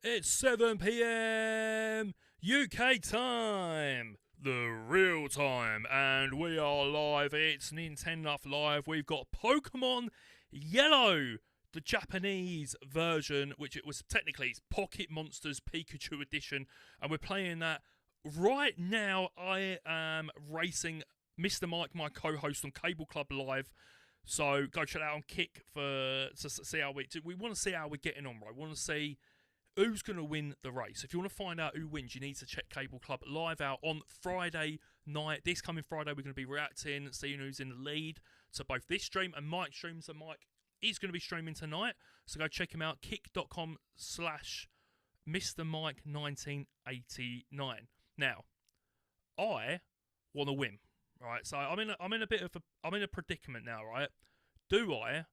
It's 7 p.m. UK time, the real time, and we are live. It's Nintendo Live. We've got Pokemon Yellow, the Japanese version, which it was technically it's Pocket Monsters Pikachu Edition, and we're playing that right now. I am racing Mr. Mike, my co-host on Cable Club Live. So go check that out on Kick to see how we want to see how we're getting on, right? We want to see who's going to win the race. If you want to find out who wins, you need to check Cable Club Live out on Friday night. This coming Friday, we're going to be reacting, seeing who's in the lead to both this stream and Mike's stream. So Mike is going to be streaming tonight. So go check him out, kick.com/MrMike1989. Now, I want to win, right? So I'm in a predicament now, right? Do I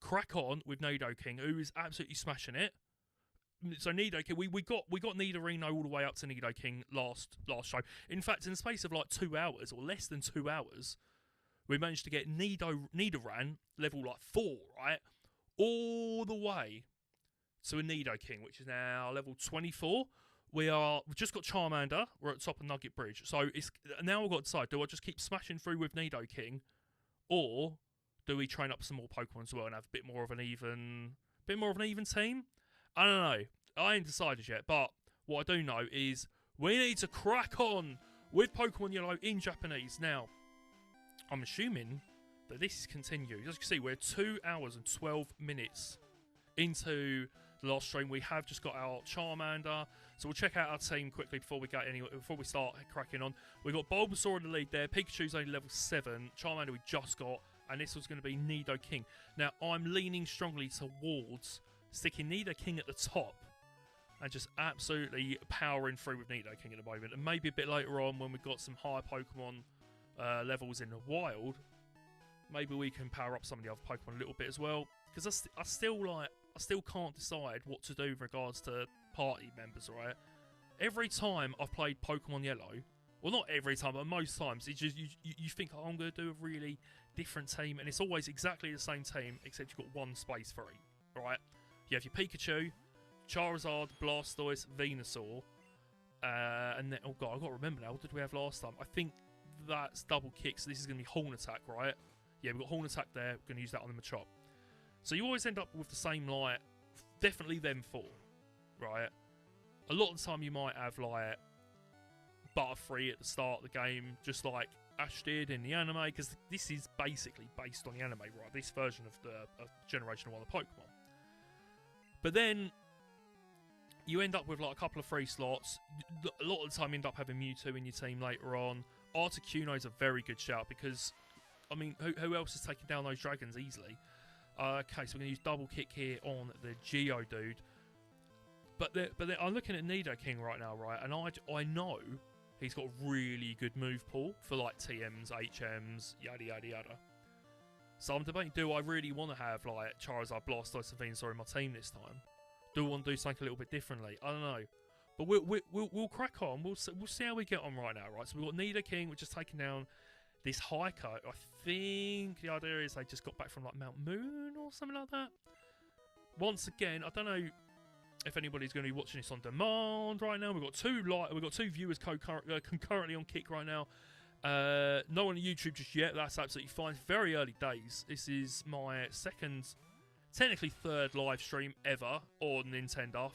crack on with Nidoking, who is absolutely smashing it? So Nidoking, we got Nidorino all the way up to Nidoking last show. In fact, in the space of like 2 hours or less than 2 hours, we managed to get Nidoran level like 4, right, all the way to a Nidoking, which is now level 24. We've just got Charmander. We're at the top of Nugget Bridge. So it's now we've got to decide: do I just keep smashing through with Nidoking, or do we train up some more Pokemon as well and have a bit more of an even team? I don't know. I ain't decided yet, but what I do know is we need to crack on with Pokemon Yellow in Japanese. Now, I'm assuming that this is continued. As you can see, we're 2 hours and 12 minutes into the last stream. We have just got our Charmander, so we'll check out our team quickly before we start cracking on. We've got Bulbasaur in the lead there. Pikachu's only level 7. Charmander we just got, and this was going to be Nidoking. Now, I'm leaning strongly towards sticking Nidoking at the top and just absolutely powering through with Nidoking at the moment. And maybe a bit later on when we've got some higher Pokemon levels in the wild, maybe we can power up some of the other Pokemon a little bit as well. Because I still can't decide what to do with regards to party members, right? Every time I've played Pokemon Yellow, well, not every time, but most times, it's just you think, oh, I'm going to do a really different team, and it's always exactly the same team, except you've got one space free, right? You have your Pikachu, Charizard, Blastoise, Venusaur, and then, oh god, I've got to remember now, what did we have last time? I think that's double kick, so this is going to be Horn Attack, right? Yeah, we've got Horn Attack there, we're going to use that on the Machop. So you always end up with the same, like, definitely them 4, right? A lot of the time you might have, like, Butterfree at the start of the game, just like Ash did in the anime, because this is basically based on the anime, right? This version of the Generation 1 of Pokemon. But then you end up with like a couple of free slots. A lot of the time you end up having Mewtwo in your team later on. Articuno is a very good shout because, I mean, who else is taking down those dragons easily? Okay, so we're going to use double kick here on the Geodude. But I'm looking at Nidoking right now, right? And I know he's got a really good move pool for like TMs, HMs, yada yada yada. So I'm debating, do I really want to have like Charizard, Blastoise, and Venusaur in my team this time? Do I want to do something a little bit differently? I don't know. But we'll crack on. We'll see how we get on right now, right? So we've got Nidoking, which is taking down this hiker. I think the idea is they just got back from like Mount Moon or something like that. Once again, I don't know if anybody's going to be watching this on demand right now. We've got two viewers concurrently on Kick right now. No one on YouTube just yet. That's absolutely fine. Very early days. This is my second, technically third live stream ever on Nintendo.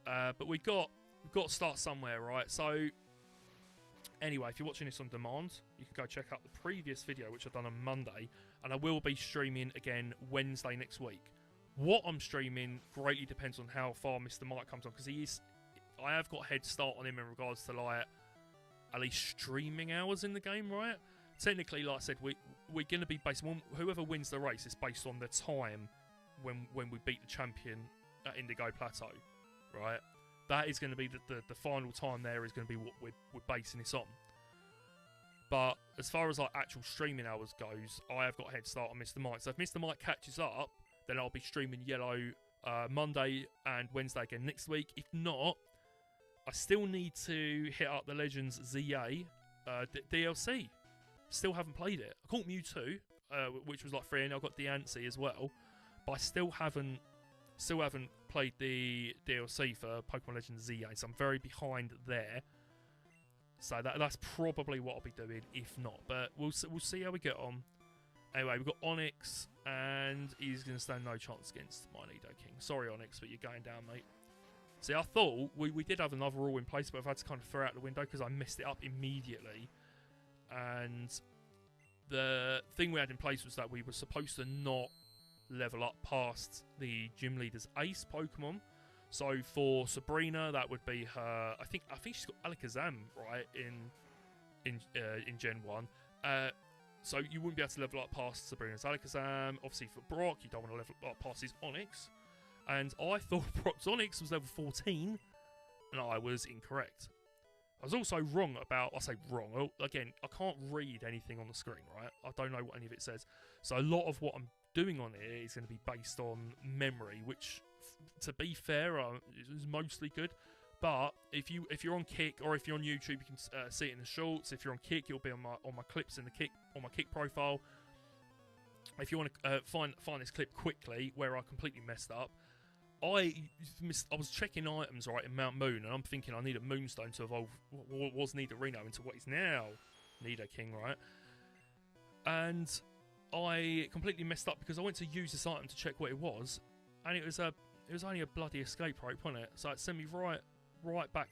But we've got to start somewhere, right? So anyway, if you're watching this on demand, you can go check out the previous video, which I've done on Monday, and I will be streaming again Wednesday next week. What I'm streaming greatly depends on how far Mr. Mike comes on, because I have got a head start on him in regards to like at least streaming hours in the game, right? Technically, like I said, we're going to be based on whoever wins the race is based on the time when we beat the champion at Indigo Plateau, right? That is going to be the final time there is going to be what we're basing this on. But as far as like actual streaming hours goes, I have got a head start on Mr. Mike. So if Mr. Mike catches up, then I'll be streaming Yellow Monday and Wednesday again next week. If not, I still need to hit up the Legends ZA DLC. Still haven't played it. I caught Mewtwo, which was like free, and I got Diancie as well. But I still haven't Still haven't played the DLC for Pokemon Legends Z8, so I'm very behind there. So that's probably what I'll be doing, if not. But we'll see how we get on. Anyway, we've got Onyx, and he's going to stand no chance against my Nidoking. Sorry, Onyx, but you're going down, mate. See, I thought we did have another rule in place, but I've had to kind of throw out the window because I messed it up immediately. And the thing we had in place was that we were supposed to not level up past the gym leader's ace Pokemon. So for Sabrina, that would be her. I think she's got Alakazam right in Gen 1. So you wouldn't be able to level up past Sabrina's Alakazam. Obviously for Brock, you don't want to level up past his Onyx. And I thought Brock's Onyx was level 14, and I was incorrect. I was also wrong about, I say wrong, again, I can't read anything on the screen, right? I don't know what any of it says. So a lot of what I'm doing on here is going to be based on memory, which, to be fair, is mostly good. But if you're on Kick or if you're on YouTube, you can see it in the shorts. If you're on Kick, it'll be on my clips in the on my Kick profile. If you want to find this clip quickly where I completely messed up, I was checking items right in Mount Moon, and I'm thinking I need a Moonstone to evolve what was Nidorino into what is now Nidoking, right? And I completely messed up because I went to use this item to check what it was, and it was only a bloody escape rope, wasn't it? So it sent me right back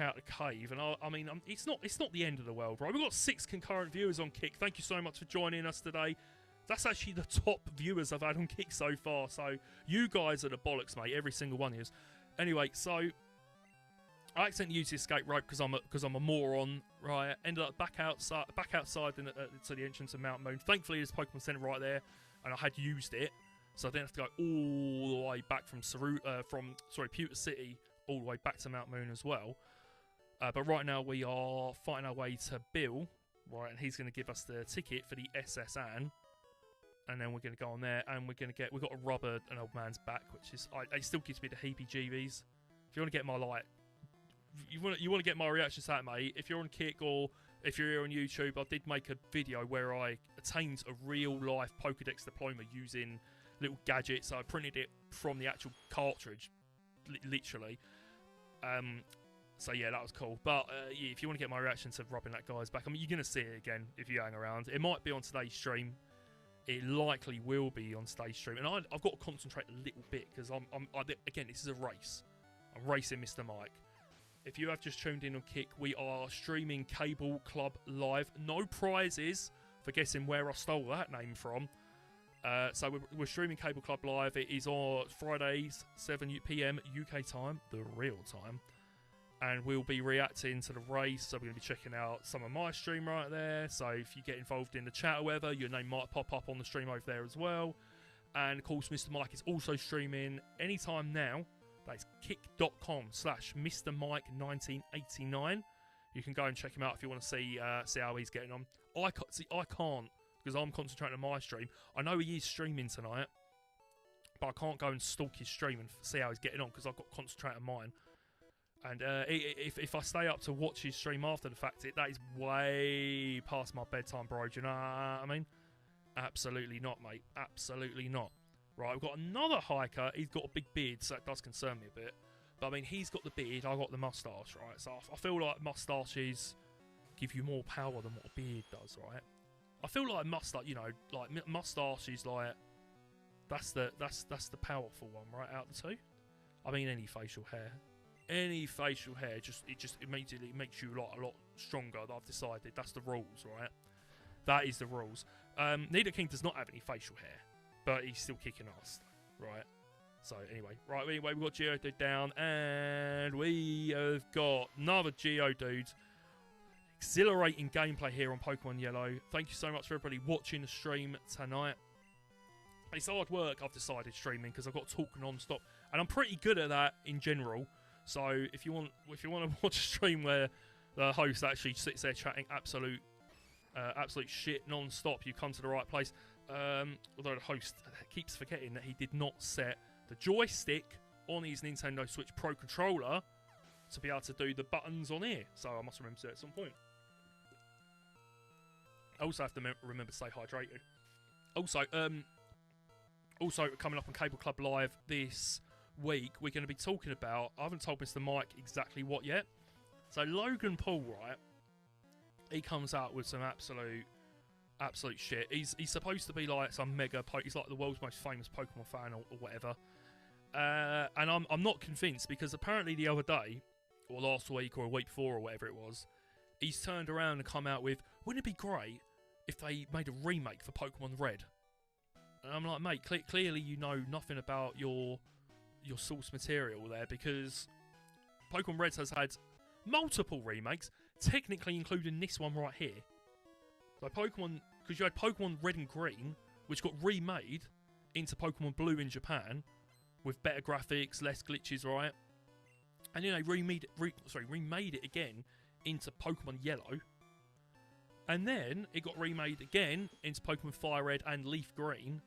out the cave, and I mean, it's not the end of the world, right? We've got 6 concurrent viewers on Kick. Thank you so much for joining us today. That's actually the top viewers I've had on Kick so far. So you guys are the bollocks, mate. Every single one is. Anyway, so I accidentally used the escape rope because I'm a moron, right? Ended up back outside to the entrance of Mount Moon. Thankfully, there's Pokemon Center right there, and I had used it, so I didn't have to go all the way back from Pewter City all the way back to Mount Moon as well. But right now we are fighting our way to Bill, right? And he's going to give us the ticket for the SS Anne. And then we're going to go on there, and we've got to rub an old man's back, which is it still gives me the heebie-jeebies. If you want to get my you want to get my reactions to that, mate. If you're on Kick or if you're here on YouTube, I did make a video where I attained a real-life Pokédex diploma using little gadgets. So I printed it from the actual cartridge, literally. So yeah, that was cool. But yeah, if you want to get my reaction to rubbing that guy's back, I mean, you're going to see it again if you hang around. It might be on today's stream. It likely will be on stage stream, and I've got to concentrate a little bit because again, this is a race. I'm racing Mr. Mike. If you have just tuned in on Kick, we are streaming Cable Club live. No prizes for guessing where I stole that name from. So we're streaming Cable Club live. It is on Fridays, 7 p.m. UK time, the real time. And we'll be reacting to the race, so we're going to be checking out some of my stream right there. So if you get involved in the chat or whatever, your name might pop up on the stream over there as well. And of course, Mr. Mike is also streaming anytime now. That's kick.com/MrMike1989. You can go and check him out if you want to see how he's getting on. I can't because I'm concentrating on my stream. I know he is streaming tonight, but I can't go and stalk his stream and see how he's getting on because I've got to concentrate on mine. And if I stay up to watch his stream after the fact, that is way past my bedtime, bro. Do you know what I mean? Absolutely not, mate. Absolutely not. Right, we've got another hiker. He's got a big beard, so that does concern me a bit. But, I mean, he's got the beard, I got the moustache, right? So I feel like moustaches give you more power than what a beard does, right? I feel like moustache, moustache is like... That's the powerful one, right, out of the two? I mean, any facial hair. Any facial hair, it immediately makes you a lot stronger. I've decided that's the rules, right? That is the rules. Nidoking does not have any facial hair, but he's still kicking ass, right? So anyway, we've got Geodude down, and we have got another Geodude. Exhilarating gameplay here on Pokemon Yellow. Thank you so much for everybody watching the stream tonight. It's hard work, I've decided, streaming because I've got to talk non-stop, and I'm pretty good at that in general. So if you want to watch a stream where the host actually sits there chatting absolute shit non-stop, you come to the right place. Although the host keeps forgetting that he did not set the joystick on his Nintendo Switch Pro controller to be able to do the buttons on here. So I must remember to at some point. I also have to remember to stay hydrated. Also Also, coming up on Cable Club Live this week, we're going to be talking about, I haven't told Mr. Mike exactly what yet. So Logan Paul, right, he comes out with some absolute shit. He's supposed to be like some mega, he's like the world's most famous Pokemon fan or whatever. And I'm not convinced, because apparently the other day, or last week or a week before or whatever it was, he's turned around and come out with, wouldn't it be great if they made a remake for Pokemon Red? And I'm like, mate, clearly you know nothing about your source material there, because Pokemon Red has had multiple remakes, technically including this one right here. So Pokemon, because you had Pokemon Red and Green, which got remade into Pokemon Blue in Japan with better graphics, less glitches, right? And then they remade it again into Pokemon Yellow. And then it got remade again into Pokemon Fire Red and Leaf Green.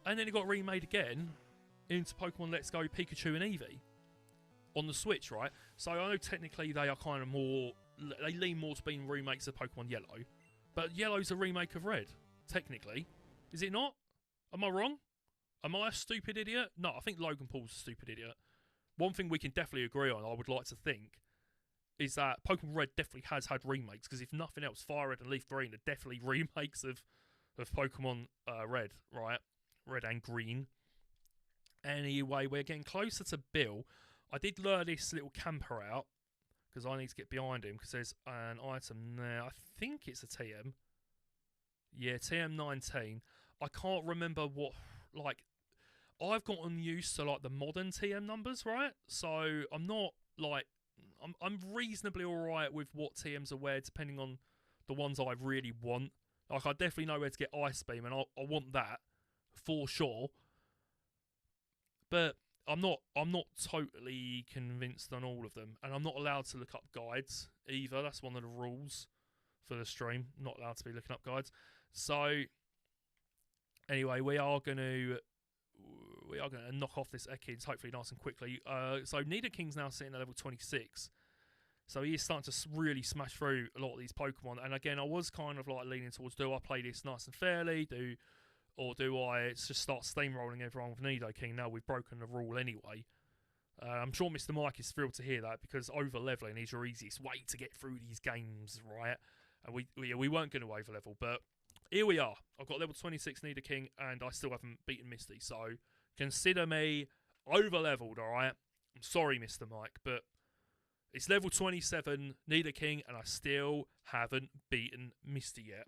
And then it got remade again into Pokemon Let's Go Pikachu and Eevee on the Switch, right? So I know technically they are kind of more, they lean more to being remakes of Pokemon Yellow. But Yellow's a remake of Red, technically. Is it not? Am I wrong? Am I a stupid idiot? No, I think Logan Paul's a stupid idiot. One thing we can definitely agree on, I would like to think, is that Pokemon Red definitely has had remakes, because if nothing else, Fire Red and Leaf Green are definitely remakes of Pokemon Red, right? Red and Green. Anyway, we're getting closer to Bill. I did lure this little camper out, because I need to get behind him, because there's an item there. I think it's a TM. Yeah, TM19. I can't remember what, like, I've gotten used to, like, the modern TM numbers, right? So I'm not, like, I'm reasonably alright with what TMs are where, depending on the ones I really want. Like, I definitely know where to get Ice Beam, and I want that for sure. But I'm not totally convinced on all of them, and I'm not allowed to look up guides either. That's one of the rules for the stream. Not allowed to be looking up guides. So anyway, we are going to knock off this Ekans hopefully nice and quickly. So Nidoking's now sitting at level 26. So he is starting to really smash through a lot of these Pokemon. And again, I was kind of like leaning towards, do I play this nice and fairly? Or do I just start steamrolling everyone with Nidoking? Now we've broken the rule anyway. I'm sure Mr. Mike is thrilled to hear that, because over-leveling is your easiest way to get through these games, right? And we weren't going to over-level, but here we are. I've got level 26 Nidoking, and I still haven't beaten Misty, so consider me over-leveled, alright? I'm sorry, Mr. Mike, but it's level 27 Nidoking, and I still haven't beaten Misty yet.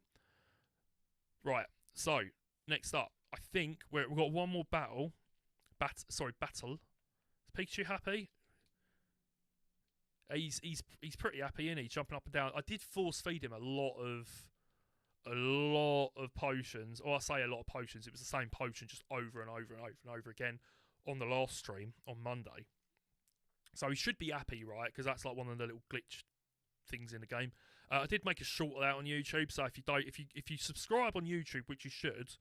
Right, so next up, I think we've got one more battle. Battle. Is Pikachu happy? He's pretty happy, isn't he? Jumping up and down. I did force feed him a lot of potions. Or I say a lot of potions. It was the same potion just over and over and over and over again on the last stream on Monday. So he should be happy, right? Because that's like one of the little glitch things in the game. I did make a short of that on YouTube. So if you subscribe on YouTube, which you should.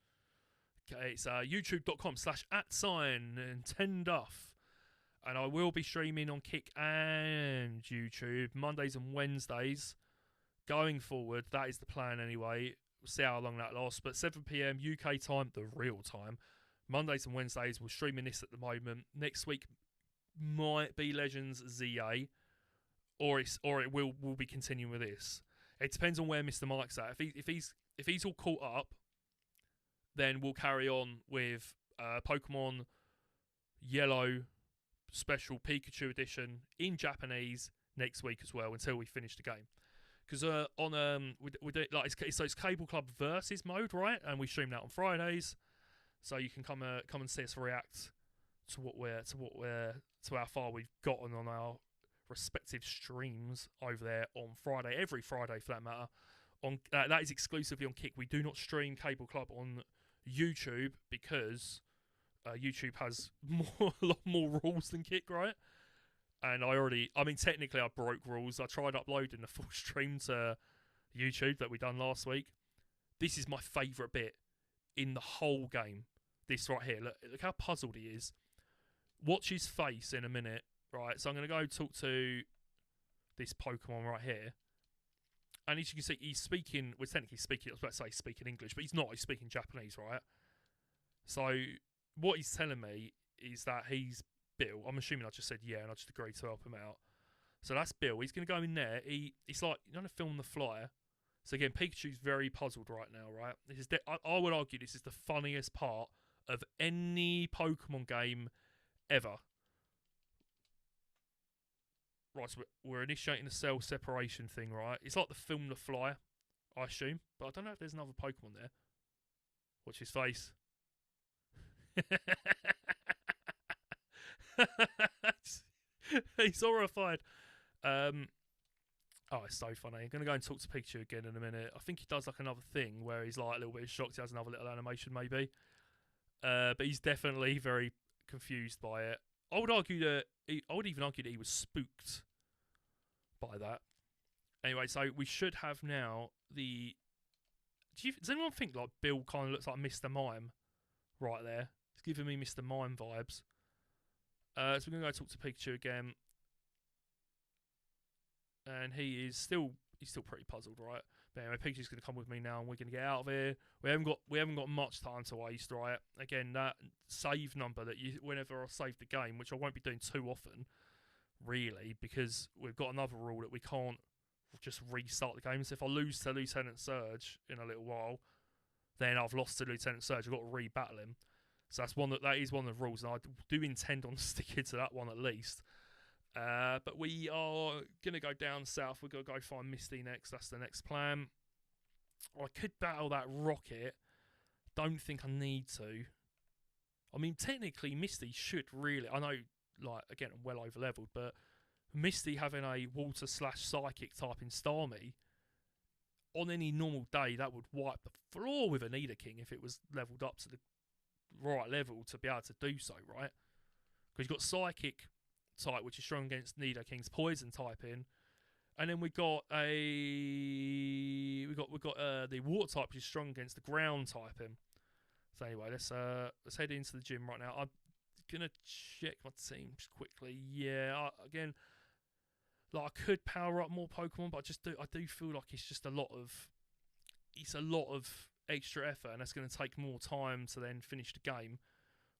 Okay, it's youtube.com/@Nintenduff. And I will be streaming on Kick and YouTube Mondays and Wednesdays going forward. That is the plan anyway. We'll see how long that lasts. But 7 PM UK time, the real time. Mondays and Wednesdays, we're streaming this at the moment. Next week might be Legends ZA, or it will be continuing with this. It depends on where Mr. Mike's at. If he's all caught up, then we'll carry on with Pokemon Yellow Special Pikachu Edition in Japanese next week as well, until we finish the game. Because we do like it's Cable Club versus mode, right? And we stream that on Fridays, so you can come and see us react to how far we've gotten on our respective streams over there on Friday, every Friday for that matter. That is exclusively on Kick. We do not stream Cable Club on YouTube, because YouTube has a lot more rules than Kick, right? And technically I broke rules. I tried uploading the full stream to YouTube that we done last week. This is my favourite bit in the whole game. This right here. Look how puzzled he is. Watch his face in a minute. Right, so I'm going to go talk to this Pokemon right here. And as you can see, he's speaking, technically speaking, I was about to say speaking English, but he's not. He's speaking Japanese, right? So what he's telling me is that he's Bill. I'm assuming I just said yeah, and I just agreed to help him out. So that's Bill. He's going to go in there. It's like, you know, the film The Flyer. So again, Pikachu's very puzzled right now, right? This is I would argue this is the funniest part of any Pokemon game ever. Right, so we're initiating the cell separation thing, right? It's like the film The Flyer, I assume, but I don't know if there's another Pokemon there. Watch his face. He's horrified. Oh, it's so funny. I'm gonna go and talk to Pikachu again in a minute. I think he does like another thing where he's like a little bit shocked. He has another little animation maybe, but he's definitely very confused by it. I would argue that I would even argue that he was spooked by that. Anyway, so we should have now the. Does anyone think like Bill kind of looks like Mr. Mime right there? It's giving me Mr. Mime vibes. So we're gonna go talk to Pikachu again, and he's still pretty puzzled, right? But anyway, Pikachu's gonna come with me now, and we're gonna get out of here. We haven't got much time to waste, right? Again, that save number that you whenever I save the game, which I won't be doing too often, really, because we've got another rule that we can't just restart the game. So if I lose to Lieutenant Surge in a little while, then I've lost to Lieutenant Surge. I've got to re-battle him. So that is one of the rules, and I do intend on sticking to that one at least. But we are going to go down south. We're going to go find Misty next. That's the next plan. I could battle that Rocket. Don't think I need to. I mean, technically, Misty should really... I know, like, again, I'm well over-leveled, but Misty having a Water/Psychic type in Starmie, on any normal day, that would wipe the floor with a Nidoking if it was leveled up to the right level to be able to do so, right? Because you've got Psychic type, which is strong against Nidoking's poison typing, and then we got the water type, which is strong against the ground typing. So anyway, let's head into the gym right now. I'm gonna check my team just quickly. Yeah, again, like I could power up more Pokemon, but I do feel like it's a lot of extra effort, and that's going to take more time to then finish the game.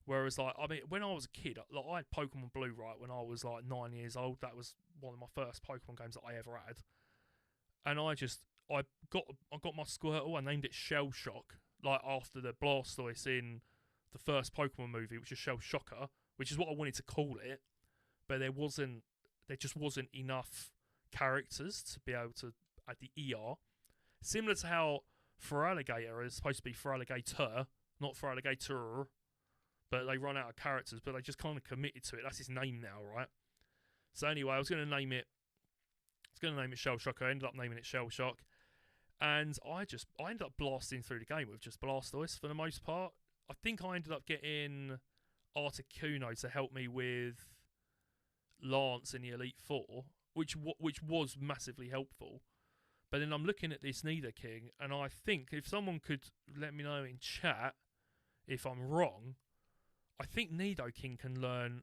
Whereas, like, I mean, when I was a kid, like, I had Pokemon Blue, right, when I was like 9 years old. That was one of my first Pokemon games that I ever had, and I got my Squirtle. I named it Shell Shock, like after the Blastoise in the first Pokemon movie, which is Shell Shocker, which is what I wanted to call it. But there just wasn't enough characters to be able to add the ER. Similar to how Feraligatr is supposed to be Feraligator, not Feraligator, but they run out of characters, but they just kind of committed to it. That's his name now, right? So anyway, I was going to name it Shell Shock. I ended up naming it Shell Shock, and I ended up blasting through the game with just Blastoise for the most part. I think I ended up getting Articuno to help me with Lance in the Elite Four, which was massively helpful. But then I'm looking at this Nidoking, and I think if someone could let me know in chat if I'm wrong, I think Nidoking can learn,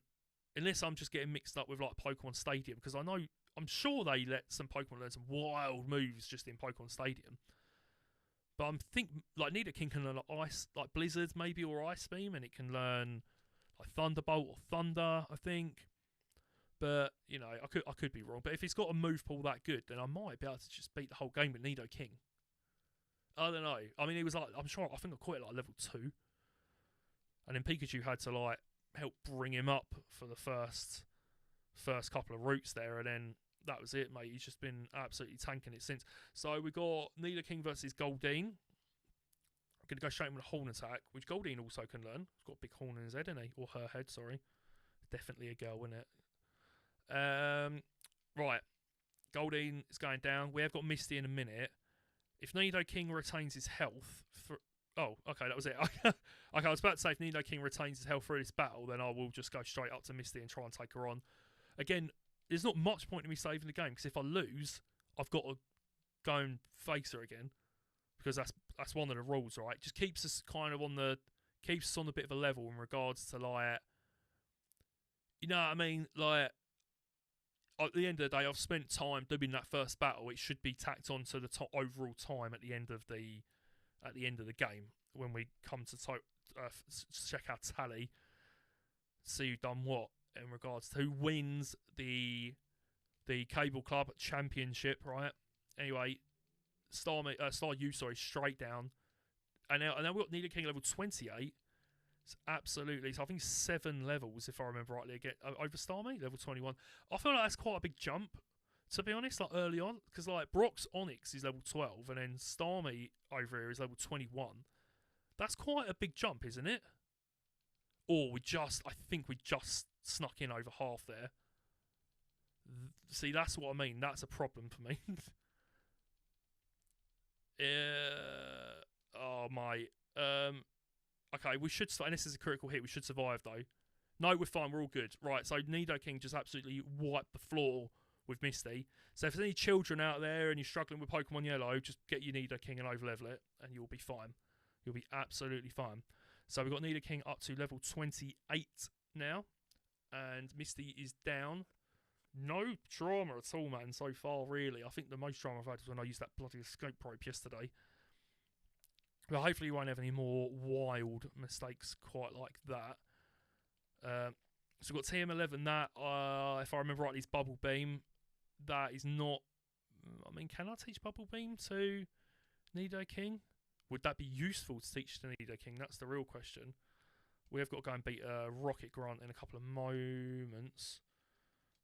unless I'm just getting mixed up with like Pokemon Stadium, because I'm sure they let some Pokemon learn some wild moves just in Pokemon Stadium. But I'm think like Nidoking can learn like ice, like Blizzard maybe, or Ice Beam, and it can learn like Thunderbolt or Thunder, I think. But, you know, I could be wrong. But if it's got a move pool that good, then I might be able to just beat the whole game with Nidoking. I don't know. I mean, it was like, I think I caught it like level 2. And then Pikachu had to like help bring him up for the first couple of routes there. And then that was it, mate. He's just been absolutely tanking it since. So we got Nidoking versus Goldeen. I'm going to go straight in with a Horn attack, which Goldeen also can learn. He's got a big horn in his head, hasn't he? Or her head, sorry. Definitely a girl, isn't it? Right, Goldeen is going down. We have got Misty in a minute. If Nidoking retains his health, okay, that was it. Okay, I was about to say if Nidoking retains his health through this battle, then I will just go straight up to Misty and try and take her on. Again, there's not much point in me saving the game, because if I lose, I've got to go and face her again, because that's one of the rules, right? It just keeps us kind of on a bit of a level in regards to like, you know what I mean, like. At the end of the day, I've spent time doing that first battle. It should be tacked on to the overall time at the end of the game when we come to check our tally, see who done what in regards to who wins the Cable Club Championship, right? Anyway, Star U, sorry, straight down. And now we've got Nidoking level 28. It's absolutely, so I think 7 levels, if I remember rightly, again, over Starmie, level 21. I feel like that's quite a big jump, to be honest, like early on. Because like Brock's Onyx is level 12, and then Starmie over here is level 21. That's quite a big jump, isn't it? Or I think we just snuck in over half there. See, that's what I mean. That's a problem for me. Oh, mate. Okay, we should start. And this is a critical hit. We should survive, though. No, we're fine. We're all good. Right, so Nidoking just absolutely wiped the floor with Misty. So if there's any children out there and you're struggling with Pokemon Yellow, just get your Nidoking and overlevel it, and you'll be fine. You'll be absolutely fine. So we've got Nidoking up to level 28 now. And Misty is down. No trauma at all, man, so far, really. I think the most trauma I've had was when I used that bloody escape probe yesterday. But hopefully you won't have any more wild mistakes quite like that. So we've got TM11, that, if I remember rightly, is Bubble Beam. That is not... I mean, can I teach Bubble Beam to Nidoking? Would that be useful to teach to Nidoking? That's the real question. We have got to go and beat Rocket Grunt in a couple of moments.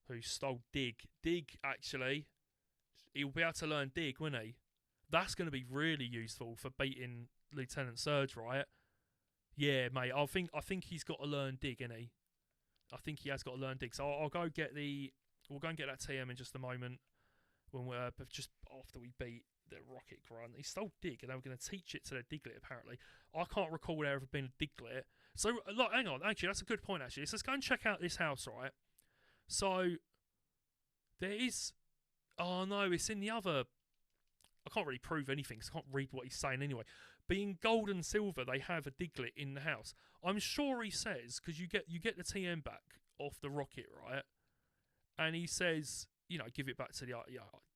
Who stole Dig. Dig, actually, he'll be able to learn Dig, won't he? That's going to be really useful for beating Lieutenant Surge, right? Yeah, mate. I think he's got to learn Dig, isn't he? I think he has got to learn Dig. So I'll go get we'll go and get that TM in just a moment when we're just after we beat the Rocket Grunt. He stole Dig, and they were going to teach it to the Diglett. Apparently, I can't recall there ever been a Diglett. So, like, hang on. Actually, that's a good point. Actually, so let's go and check out this house, right? So there is. Oh no, it's in the other. I can't really prove anything because I can't read what he's saying anyway. But in Gold and Silver, they have a Diglett in the house. I'm sure he says, because you get the TM back off the Rocket, right? And he says, give it back to the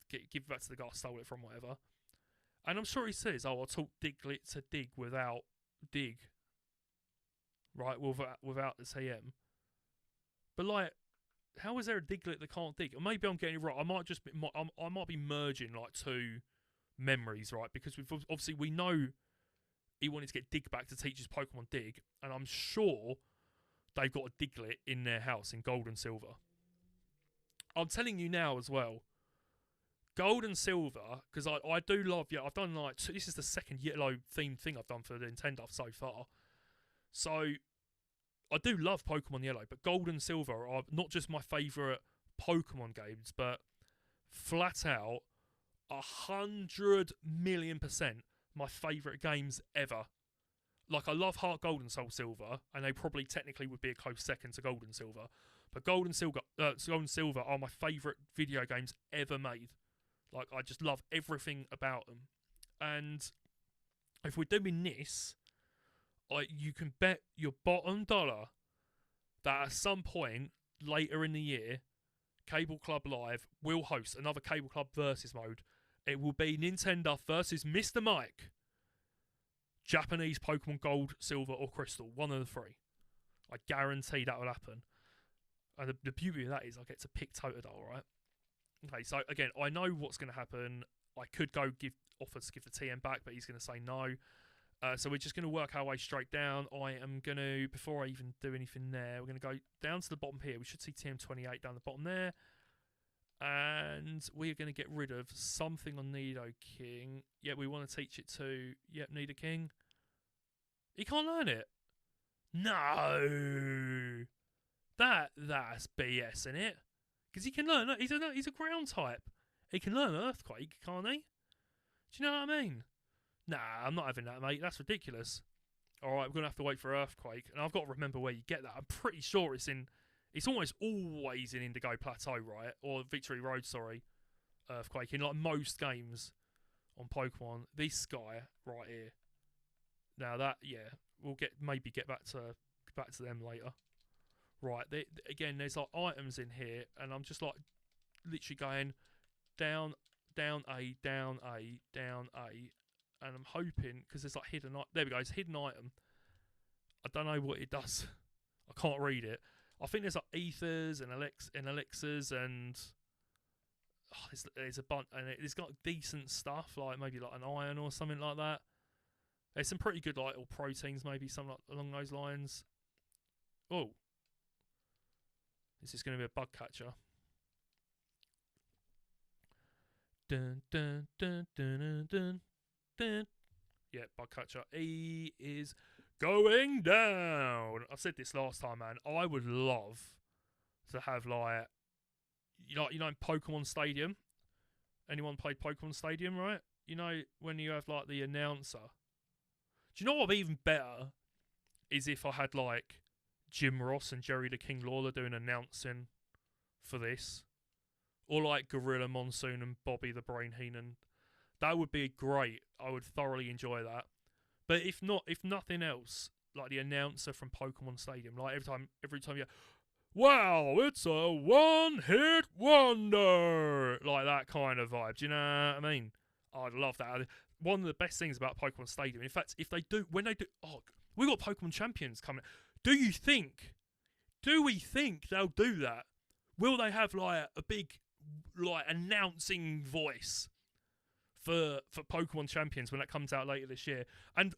give it back to the guy I stole it from, whatever. And I'm sure he says, oh, I'll talk Diglett to Dig without Dig, right? Without the TM. But like, how is there a Diglett that can't dig? Or maybe I'm getting it right. I might be merging like two memories, right? Because we know he wanted to get Dig back to teach his Pokemon Dig, and I'm sure they've got a Diglett in their house in Gold and Silver. I'm telling you now as well, Gold and Silver, because I do love, I've done like, this is the second yellow themed thing I've done for the Nintendo so far. So I do love Pokemon Yellow, but Gold and Silver are not just my favourite Pokemon games, but flat out 100,000,000% my favourite games ever. Like, I love Heart Gold and Soul Silver, and they probably technically would be a close second to Gold and Silver. But Gold and Silver are my favourite video games ever made. Like, I just love everything about them. And if we're doing this, you can bet your bottom dollar that at some point later in the year, Cable Club Live will host another Cable Club versus mode. It will be Nintendo versus Mr. Mike. Japanese Pokemon Gold, Silver, or Crystal. One of the three. I guarantee that will happen. And the beauty of that is I get to pick Totodile, right? Okay, so again, I know what's going to happen. I could go offer to give the TM back, but he's going to say no. So we're just going to work our way straight down. I am going to, before I even do anything there, we're going to go down to the bottom here. We should see TM28 down the bottom there. And we're going to get rid of something on Nidoking. Yeah, we want to teach it to, Nidoking. He can't learn it. No. That's BS, isn't it? Because he can learn, he's a ground type. He can learn Earthquake, can't he? Do you know what I mean? Nah, I'm not having that, mate. That's ridiculous. Alright, we're going to have to wait for Earthquake. And I've got to remember where you get that. I'm pretty sure it's almost always in Indigo Plateau, right? Or Victory Road, sorry. Earthquake. In like most games on Pokemon. This guy right here. Now that, we'll maybe get back to them later. Right, again, there's like items in here. And I'm just like literally going down A, down A, down A. And I'm hoping, because there's like hidden... There we go, it's hidden item. I don't know what it does. I can't read it. I think there's like ethers and elixirs and there's a bunch, and it's got decent stuff like maybe like an iron or something like that. There's some pretty good like or proteins, maybe something like, along those lines. Oh, this is going to be a bug catcher. Dun dun dun dun dun dun dun. Yeah, bug catcher. He is going down. I said this last time, man. I would love to have like you know in Pokemon Stadium. Anyone played Pokemon Stadium, right? You know when you have like the announcer. Do you know what would be even better is if I had like Jim Ross and Jerry the King Lawler doing announcing for this, or like Gorilla Monsoon and Bobby the Brain Heenan. That would be great. I would thoroughly enjoy that. But if nothing else, like the announcer from Pokemon Stadium, like every time you, wow, it's a one-hit wonder, like that kind of vibe. Do you know what I mean? I'd love that. One of the best things about Pokemon Stadium, in fact, when they do, we got Pokemon Champions coming. Do we think they'll do that? Will they have like a big like announcing voice for Pokemon Champions when that comes out later this year? And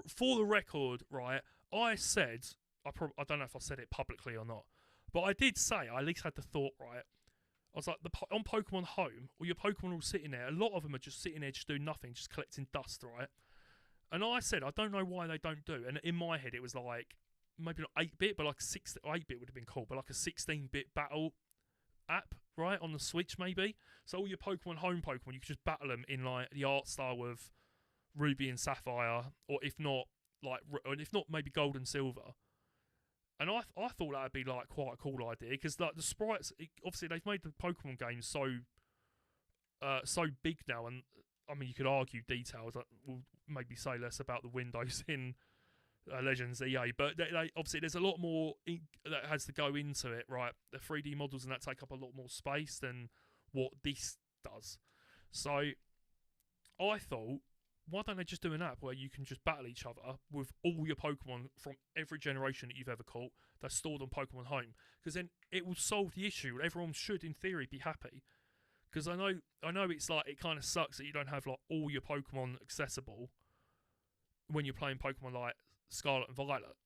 for the record, right, I said I don't know if I said it publicly or not, but I did say I at least had the thought, right. I was like, on Pokemon Home, all your Pokemon all sitting there. A lot of them are just sitting there, just doing nothing, just collecting dust, right? And I said, I don't know why they don't do. And in my head, it was like maybe not 8-bit, but like 8-bit would have been cool, but like a 16-bit battle app, right, on the Switch maybe. So all your Pokemon Home Pokemon, you could just battle them in like the art style of Ruby and Sapphire, or if not maybe Gold and Silver. And I thought that would be like quite a cool idea because like the sprites, obviously they've made the Pokemon games so big now, and I mean you could argue details. We'll maybe say less about the windows in Legends EA, but they obviously there's a lot more that has to go into it, right? The 3D models and that take up a lot more space than what this does. So I thought, why don't they just do an app where you can just battle each other with all your Pokemon from every generation that you've ever caught that's stored on Pokemon Home? Because then it will solve the issue. Everyone should, in theory, be happy. Because I know it's like it kind of sucks that you don't have like all your Pokemon accessible when you're playing Pokemon like Scarlet and Violet.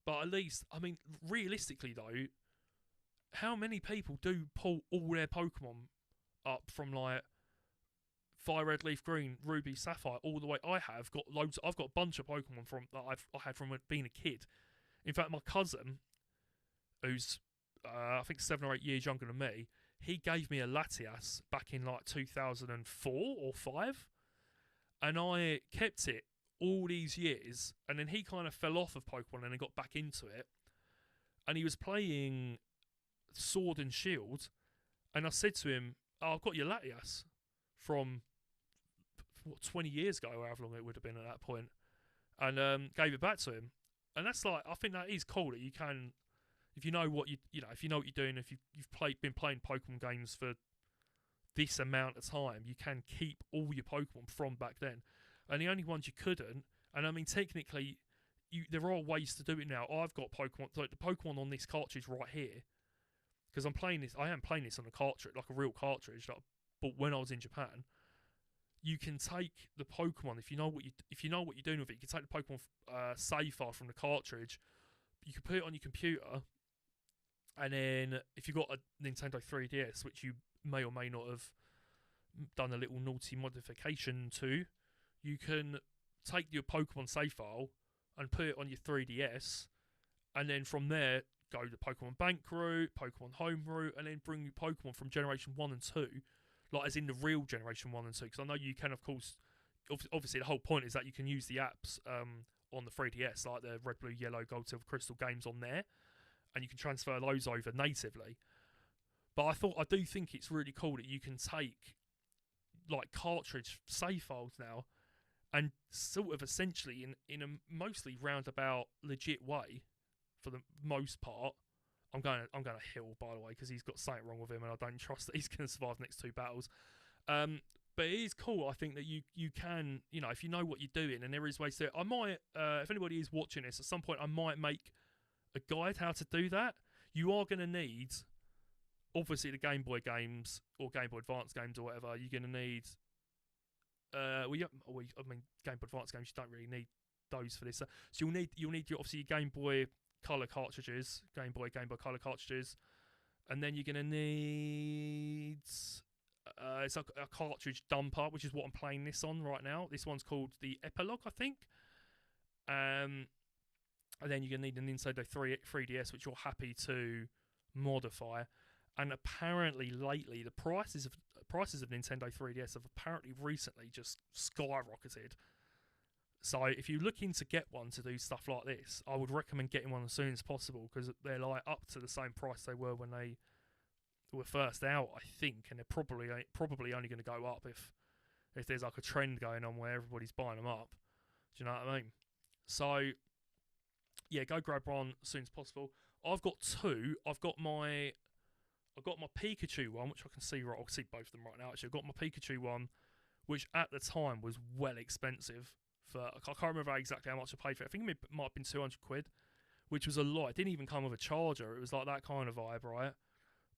But at least, I mean, realistically though, how many people do pull all their Pokemon up from like Fire Red, Leaf Green, Ruby, Sapphire, all the way? I have got loads. I've got a bunch of Pokemon I had from being a kid. In fact, my cousin, who's I think 7 or 8 years younger than me, he gave me a Latias back in like 2004 or 5, and I kept it all these years. And then he kind of fell off of Pokemon and then got back into it. And he was playing Sword and Shield, and I said to him, "Oh, I've got your Latias from 20 years ago, or however long it would have been at that point," and gave it back to him. And that's like, I think that is cool that you can, if you know what if you know what you're doing, if you've been playing Pokemon games for this amount of time, you can keep all your Pokemon from back then. And the only ones you couldn't, and I mean technically, there are ways to do it now. I've got Pokemon, like the Pokemon on this cartridge right here, because I am playing this on a cartridge, like a real cartridge that I bought when I was in Japan. You can take the Pokemon if you know what you're doing with it. You can take the Pokemon save file from the cartridge. You can put it on your computer, and then if you've got a Nintendo 3DS, which you may or may not have done a little naughty modification to, you can take your Pokemon save file and put it on your 3DS, and then from there go the Pokemon Bank route, Pokemon Home route, and then bring your Pokemon from Generation 1 and 2, like as in the real Generation 1 and 2, because I know you can, of course, obviously the whole point is that you can use the apps on the 3DS, like the Red, Blue, Yellow, Gold, Silver, Crystal games on there, and you can transfer those over natively. But I do think it's really cool that you can take like cartridge save files now and sort of essentially in a mostly roundabout legit way, for the most part. I'm going to Hill, by the way, because he's got something wrong with him, and I don't trust that he's going to survive the next 2 battles. but it is cool. I think that you can, if you know what you're doing, and there is ways to. I might, if anybody is watching this at some point, I might make a guide how to do that. You are going to need, obviously, the Game Boy games or Game Boy Advance games or whatever. You're going to need. I mean, Game Boy Advance games. You don't really need those for this. So you'll need obviously your Game Boy Color cartridges, Game Boy Color cartridges, and then you're going to need. It's a cartridge dumper, which is what I'm playing this on right now. This one's called the Epilogue, I think. And then you're going to need a Nintendo 3DS, which you're happy to modify. And apparently, lately, the prices of Nintendo 3DS have apparently recently just skyrocketed. So if you're looking to get one to do stuff like this, I would recommend getting one as soon as possible, because they're like up to the same price they were when they were first out, I think, and they're probably only going to go up if there's like a trend going on where everybody's buying them up. Do you know what I mean? So yeah, go grab one as soon as possible. I've got two. I've got my Pikachu one, which I can see right. I can see both of them right now. Actually, I've got my Pikachu one, which at the time was well expensive. I can't remember exactly how much I paid for it. I think it might have been £200, which was a lot. It didn't even come with a charger. It was like that kind of vibe, right?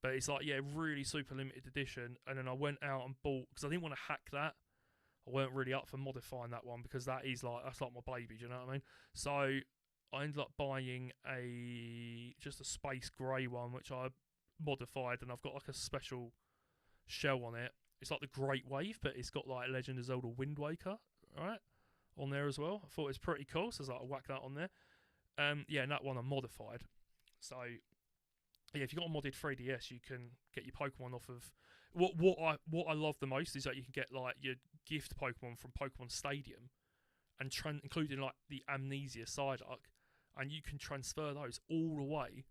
But it's like, yeah, really super limited edition. And then I went out and bought, because I didn't want to hack that. I weren't really up for modifying that one, because that's like my baby. Do you know what I mean? So I ended up buying just a space grey one, which I modified, and I've got like a special shell on it. It's like the Great Wave, but it's got like Legend of Zelda Wind Waker, right, on there as well. I thought it was pretty cool, so I was like, I'll whack that on there. Yeah, and that one I modified. So yeah, if you've got a modded 3DS, you can get your Pokemon off of. What I love the most is that you can get like your gift Pokemon from Pokemon Stadium, and including like the Amnesia Psyduck, and you can transfer those all the way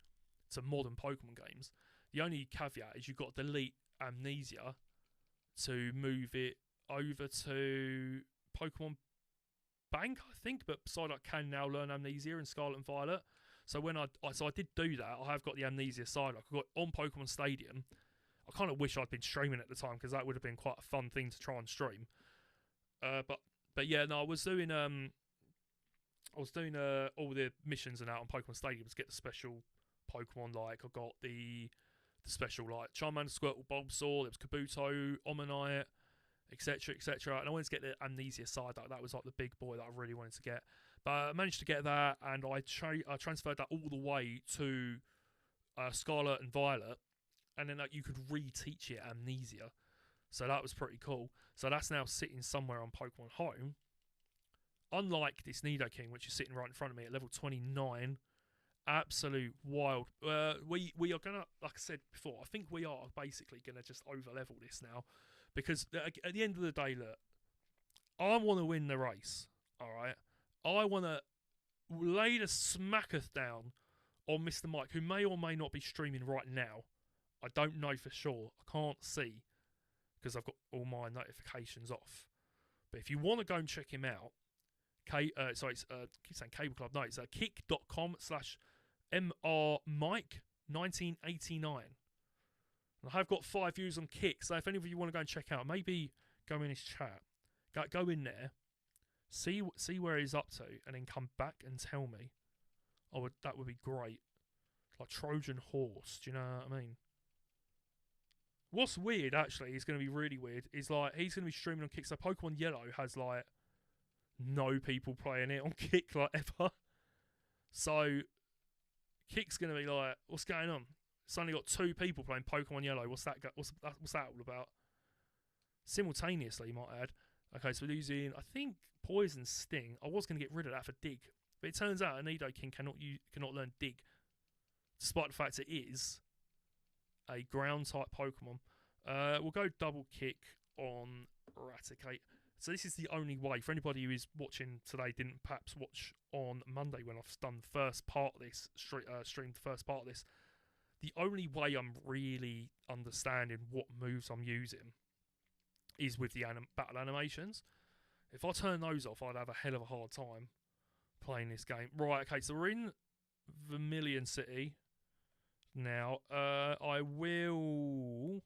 to modern Pokemon games. The only caveat is you've got to delete Amnesia to move it over to Pokemon Bank, I think, but Psyduck can now learn Amnesia in Scarlet and Violet. So when I did do that, I have got the Amnesia Psyduck. I got on Pokemon Stadium. I kind of wish I'd been streaming at the time, because that would have been quite a fun thing to try and stream. But yeah, no, I was doing all the missions and out on Pokemon Stadium to get the special Pokemon. Like I got the special like Charmander, Squirtle, Bulbasaur. There was Kabuto, Omanyte, etc., etc. And I wanted to get the Amnesia Psyduck. That was like the big boy that I really wanted to get. But I managed to get that, and I transferred that all the way to Scarlet and Violet, and then you could reteach it Amnesia. So that was pretty cool. So that's now sitting somewhere on Pokemon Home. Unlike this Nidoking, which is sitting right in front of me at level 29. Absolute wild. We are gonna, like I said before, I think we are basically gonna just over level this now, because at the end of the day, look, I want to win the race. All right, I want to lay the smacketh down on Mr. Mike, who may or may not be streaming right now. I don't know for sure. I can't see because I've got all my notifications off. But if you want to go and check him out, I keep saying Cable Club. No, it's kick.com/mrmike1989. I have got 5 views on Kick, so if any of you want to go and check out, maybe go in his chat, go in there, see where he's up to, and then come back and tell me. That would be great. Like Trojan Horse, do you know what I mean? What's weird, actually, is going to be really weird, is like he's going to be streaming on Kick. So Pokemon Yellow has like no people playing it on Kick like ever. So Kick's going to be like, what's going on? Suddenly got 2 people playing Pokemon Yellow. What's that all about? Simultaneously, you might add. Okay, so we're using, I think, Poison Sting. I was going to get rid of that for Dig, but it turns out a Nidoking cannot learn Dig, despite the fact it is a ground type Pokemon. We'll go double Kick on Raticate. So this is the only way for anybody who is watching today, didn't perhaps watch on Monday when I've done the first part of this, streamed the first part of this. The only way I'm really understanding what moves I'm using is with the battle animations. If I turn those off, I'd have a hell of a hard time playing this game. Right, okay, so we're in Vermilion City now. I will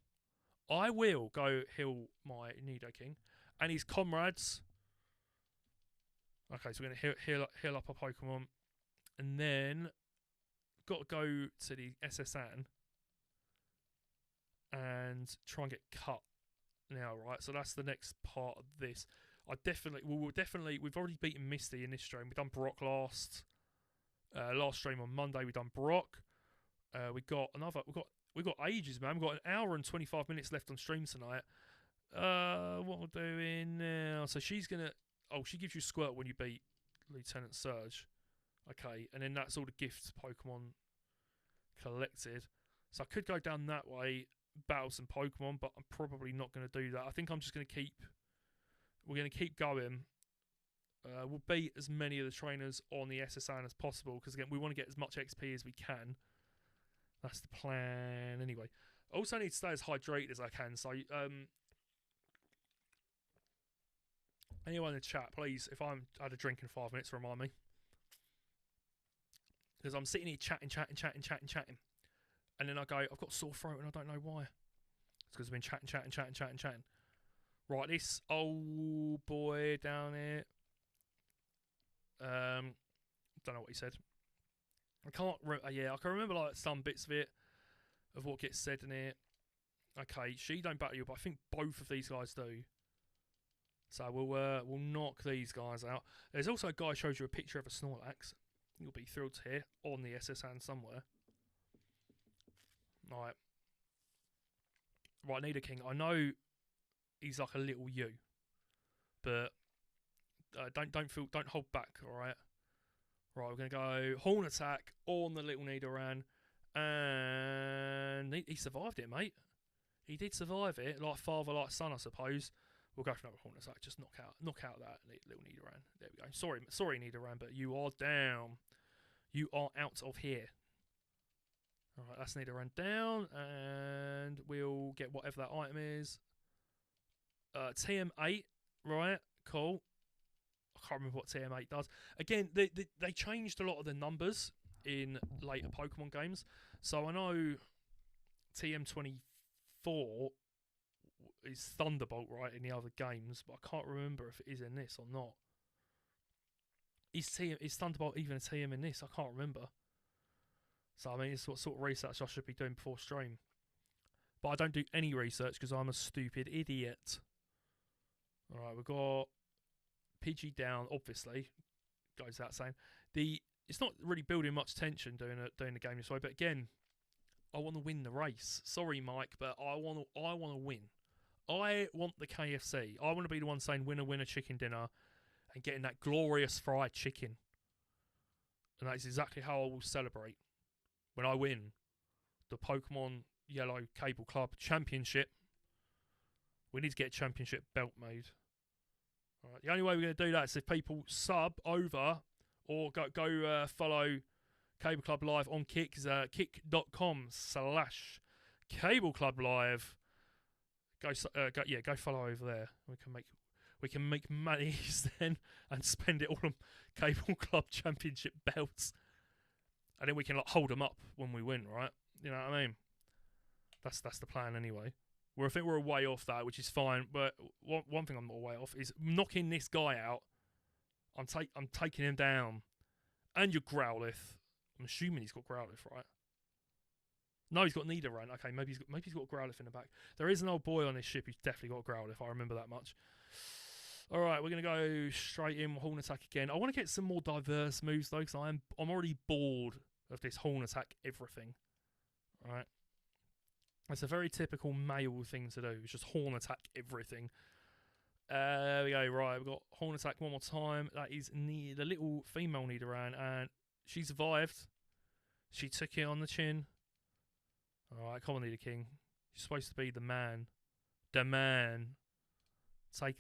I will go heal my Nidoking and his comrades. Okay, so we're going to heal up our Pokemon. And then got to go to the SSN and try and get cut now, right? So that's the next part of this. We've already beaten Misty in this stream. We've done Brock last stream on Monday. We've done Brock. We got ages, man. We've got an hour and 25 minutes left on stream tonight. What we're doing now? So she's gonna. Oh, she gives you Squirt when you beat Lieutenant Surge. Okay, and then that's all the gifts Pokemon collected. So I could go down that way, battle some Pokemon, but I'm probably not going to do that. I think I'm just going to keep. We're going to keep going. We'll beat as many of the trainers on the SSN as possible because again, we want to get as much XP as we can. That's the plan, anyway. I also need to stay as hydrated as I can. So, anyone in the chat, please, if I'm had a drink in 5 minutes, remind me. Because I'm sitting here chatting. And then I go, I've got a sore throat and I don't know why. It's because I've been chatting. Right, this old boy down here. Don't know what he said. I can remember like some bits of it, of what gets said in it. Okay, she don't battle you, but I think both of these guys do. So we'll knock these guys out. There's also a guy who shows you a picture of a Snorlax. You'll be thrilled to hear on the SSN somewhere. Right, Nidoking. I know he's like a little you, but don't hold back. All right. Right, we're gonna go Horn Attack on the little Nidoran, and he survived it, mate. He did survive it, like father, like son, I suppose. We'll go for another Horn Attack. Just knock out that little Nidoran. There we go. Sorry, Nidoran, but you are down. You are out of here. All right, that's Nidoran down, and we'll get whatever that item is. TM8, right? Cool. I can't remember what TM8 does. Again, they changed a lot of the numbers in later Pokemon games. So I know TM24 is Thunderbolt, right, in the other games, but I can't remember if it is in this or not. Is Thunderbolt even a TM in this? I can't remember. So, I mean, it's what sort of research I should be doing before stream. But I don't do any research because I'm a stupid idiot. Alright, we've got PG down, obviously. Goes without saying. It's not really building much tension doing the game this way, but again, I want to win the race. Sorry, Mike, but I want to win. I want the KFC. I want to be the one saying winner chicken dinner and getting that glorious fried chicken. And that is exactly how I will celebrate when I win the Pokemon Yellow Cable Club Championship. We need to get a championship belt made. All right, the only way we're going to do that is if people sub over or go follow Cable Club Live on Kick. kick.com/Cable Club Live. Go follow over there. We can make money then and spend it all on Cable Club Championship belts. And then we can like hold them up when we win, right? You know what I mean? That's the plan anyway. I think we're a way off that, which is fine. But one thing I'm not a way off is knocking this guy out. I'm taking him down. And your Growlithe. I'm assuming he's got Growlithe, right? No, he's got Nidoran. Okay, maybe he's got Growlithe in the back. There is an old boy on this ship who's definitely got Growlithe. I remember that much. All right, we're gonna go straight in Horn Attack again. I want to get some more diverse moves though, because I'm already bored of this Horn Attack everything. All right, it's a very typical male thing to do. It's just Horn Attack everything. There we go. Right, we've got Horn Attack one more time. That is the little female Nidoran, and she survived. She took it on the chin. All right, come on, Nidoking. You're supposed to be the man. The man. Take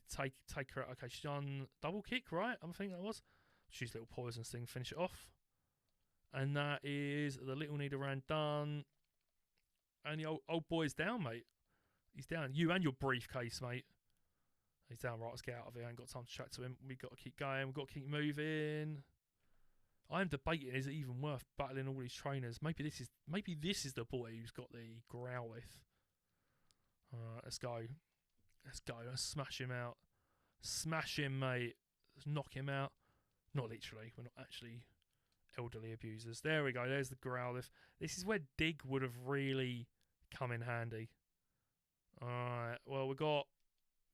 her. Okay, she's done double kick, right? I think that was. She's little poison thing. Finish it off. And that is the little Nidoran done. And the old boy's down, mate. He's down. You and your briefcase, mate. He's down. Right, let's get out of here. I ain't got time to chat to him. We've got to keep going. We've got to keep moving. I'm debating, is it even worth battling all these trainers? Maybe this is the boy who's got the Growlithe. Alright, let's go. Let's go. Let's smash him out. Smash him, mate. Let's knock him out. Not literally. We're not actually elderly abusers. There we go. There's the Growlithe. This is where Dig would have really come in handy. Alright. Well, we got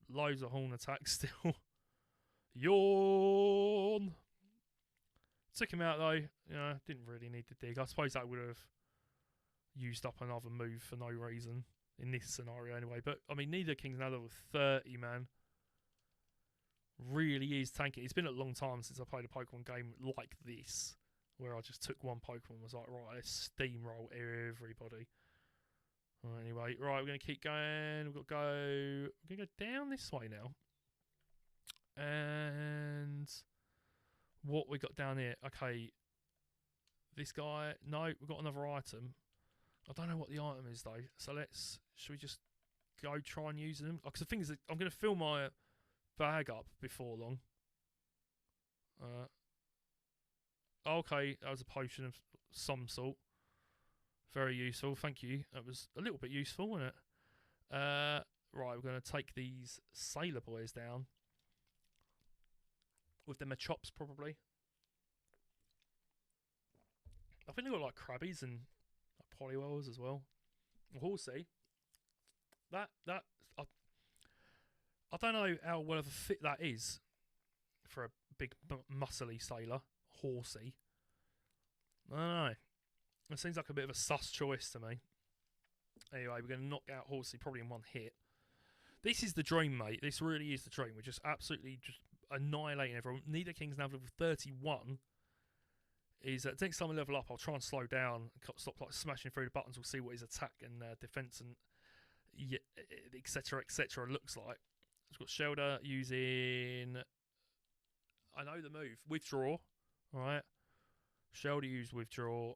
loads of horn attacks still. Yawn! Took him out, though. Didn't really need to Dig. I suppose that would have used up another move for no reason. In this scenario, anyway. But, I mean, Nidoking now level 30, man. Really is tanky. It's been a long time since I played a Pokemon game like this, where I just took one Pokemon and was like, right, let's steamroll everybody. Anyway, right, we're going to keep going. We're going to go down this way now. And what we got down here? Okay, this guy. No, we've got another item. I don't know what the item is, though. So should we just go try and use them? Because the thing is that I'm going to fill my bag up before long. Okay, that was a potion of some sort. Very useful, thank you. That was a little bit useful, wasn't it? Right, we're going to take these Sailor Boys down. With them chops, probably. I think they've got like Krabbies and Poliwells as well. We'll see. I don't know how well of a fit that is for a big muscly sailor. Horsey. I don't know. It seems like a bit of a sus choice to me. Anyway, we're going to knock out Horsey probably in one hit. This is the dream, mate. This really is the dream. We're just absolutely just annihilating everyone. Nidoking's now level 31. Is next time I level up, I'll try and slow down, stop like smashing through the buttons. We'll see what his attack and defense and etc. looks like. It's got Shelter using. I know the move. Withdraw. All right. Shelter use withdraw.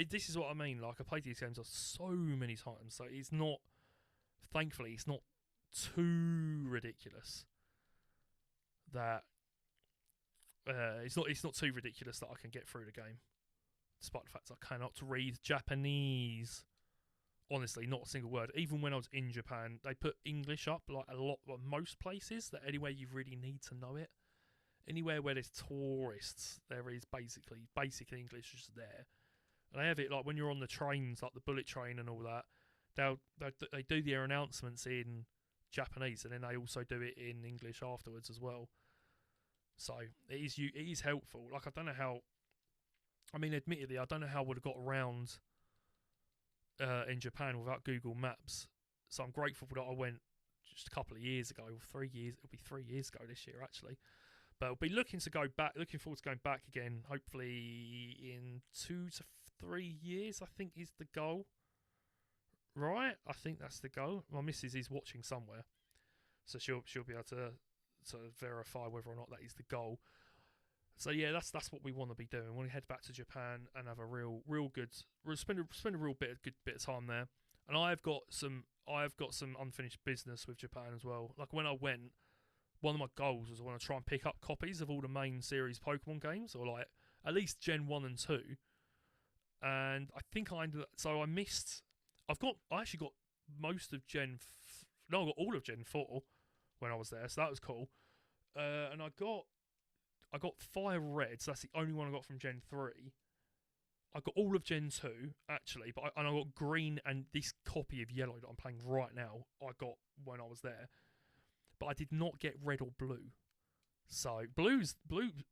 This is what I mean. Like I played these games so many times, so it's not. Thankfully, it's not too ridiculous. That. It's not too ridiculous that I can get through the game, despite the fact I cannot read Japanese. Honestly, not a single word. Even when I was in Japan, they put English up like a lot, like most places. That anywhere you really need to know it, anywhere where there's tourists, there is basically English just there. And they have it like when you're on the trains, like the bullet train and all that. They do their announcements in Japanese, and then they also do it in English afterwards as well. So it is helpful. Like I don't know how. I mean, admittedly, I don't know how I would have got around in Japan without Google Maps. So I'm grateful that I went just a couple of years ago, or 3 years. It'll be 3 years ago this year, actually. But I'll be looking forward to going back again. Hopefully in 2 to 3 years, I think is the goal. Right? I think that's the goal. My missus is watching somewhere, so she'll be able to verify whether or not that is the goal. So yeah, that's what we want to be doing. We want to head back to Japan and have a real good. We'll spend a real good bit of time there. And I've got some unfinished business with Japan as well. Like when I went, one of my goals was I want to try and pick up copies of all the main series Pokemon games, or like at least Gen 1 and 2. And I think I ended up, so I missed. I actually got most of I got all of Gen 4 when I was there, so that was cool. And I got Fire Red, so that's the only one I got from Gen 3. I got all of Gen 2, actually, but I got Green, and this copy of Yellow that I'm playing right now, I got when I was there. But I did not get Red or Blue. So, Blue. So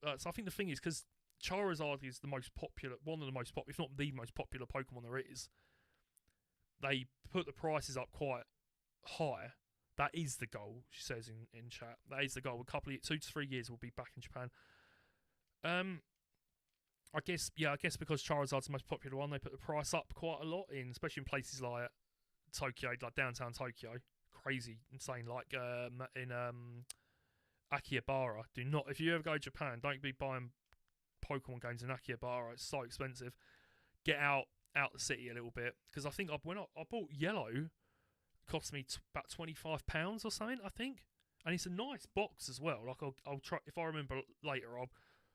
I think the thing is, because Charizard is one of the most popular, if not the most popular Pokemon there is, they put the prices up quite high. That is the goal, she says in chat. That is the goal. 2 to 3 years we'll be back in Japan. I guess because Charizard's the most popular one, they put the price up quite a lot especially in places like Tokyo, like downtown Tokyo. Crazy, insane. Like in Akihabara. If you ever go to Japan, don't be buying Pokemon games in Akihabara. It's so expensive. Get out the city a little bit, because I think when I bought Yellow, cost me about £25 or something, I think, and it's a nice box as well. Like I'll try, if I remember later, I'll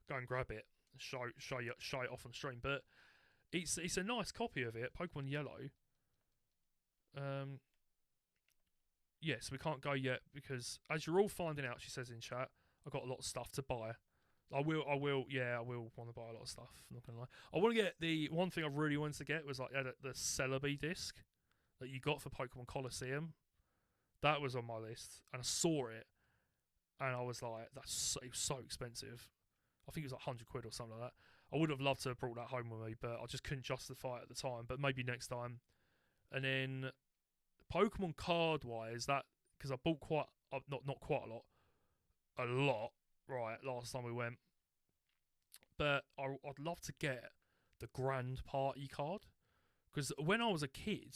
go and grab it, show it off on stream. But it's a nice copy of it, Pokemon Yellow. yes, we can't go yet because, as you're all finding out, she says in chat, I've got a lot of stuff to buy. I will, yeah, I will want to buy a lot of stuff. I'm not gonna lie. I want to get the one thing I really wanted to get was like the Celebi disc that you got for Pokemon Colosseum. That was on my list, and I saw it, and I was like, it was so expensive. I think it was like £100 or something like that. I would have loved to have brought that home with me, but I just couldn't justify it at the time. But maybe next time. And then Pokemon card wise, that because I bought not quite a lot. Right, last time we went, but I'd love to get the Grand Party card because when I was a kid,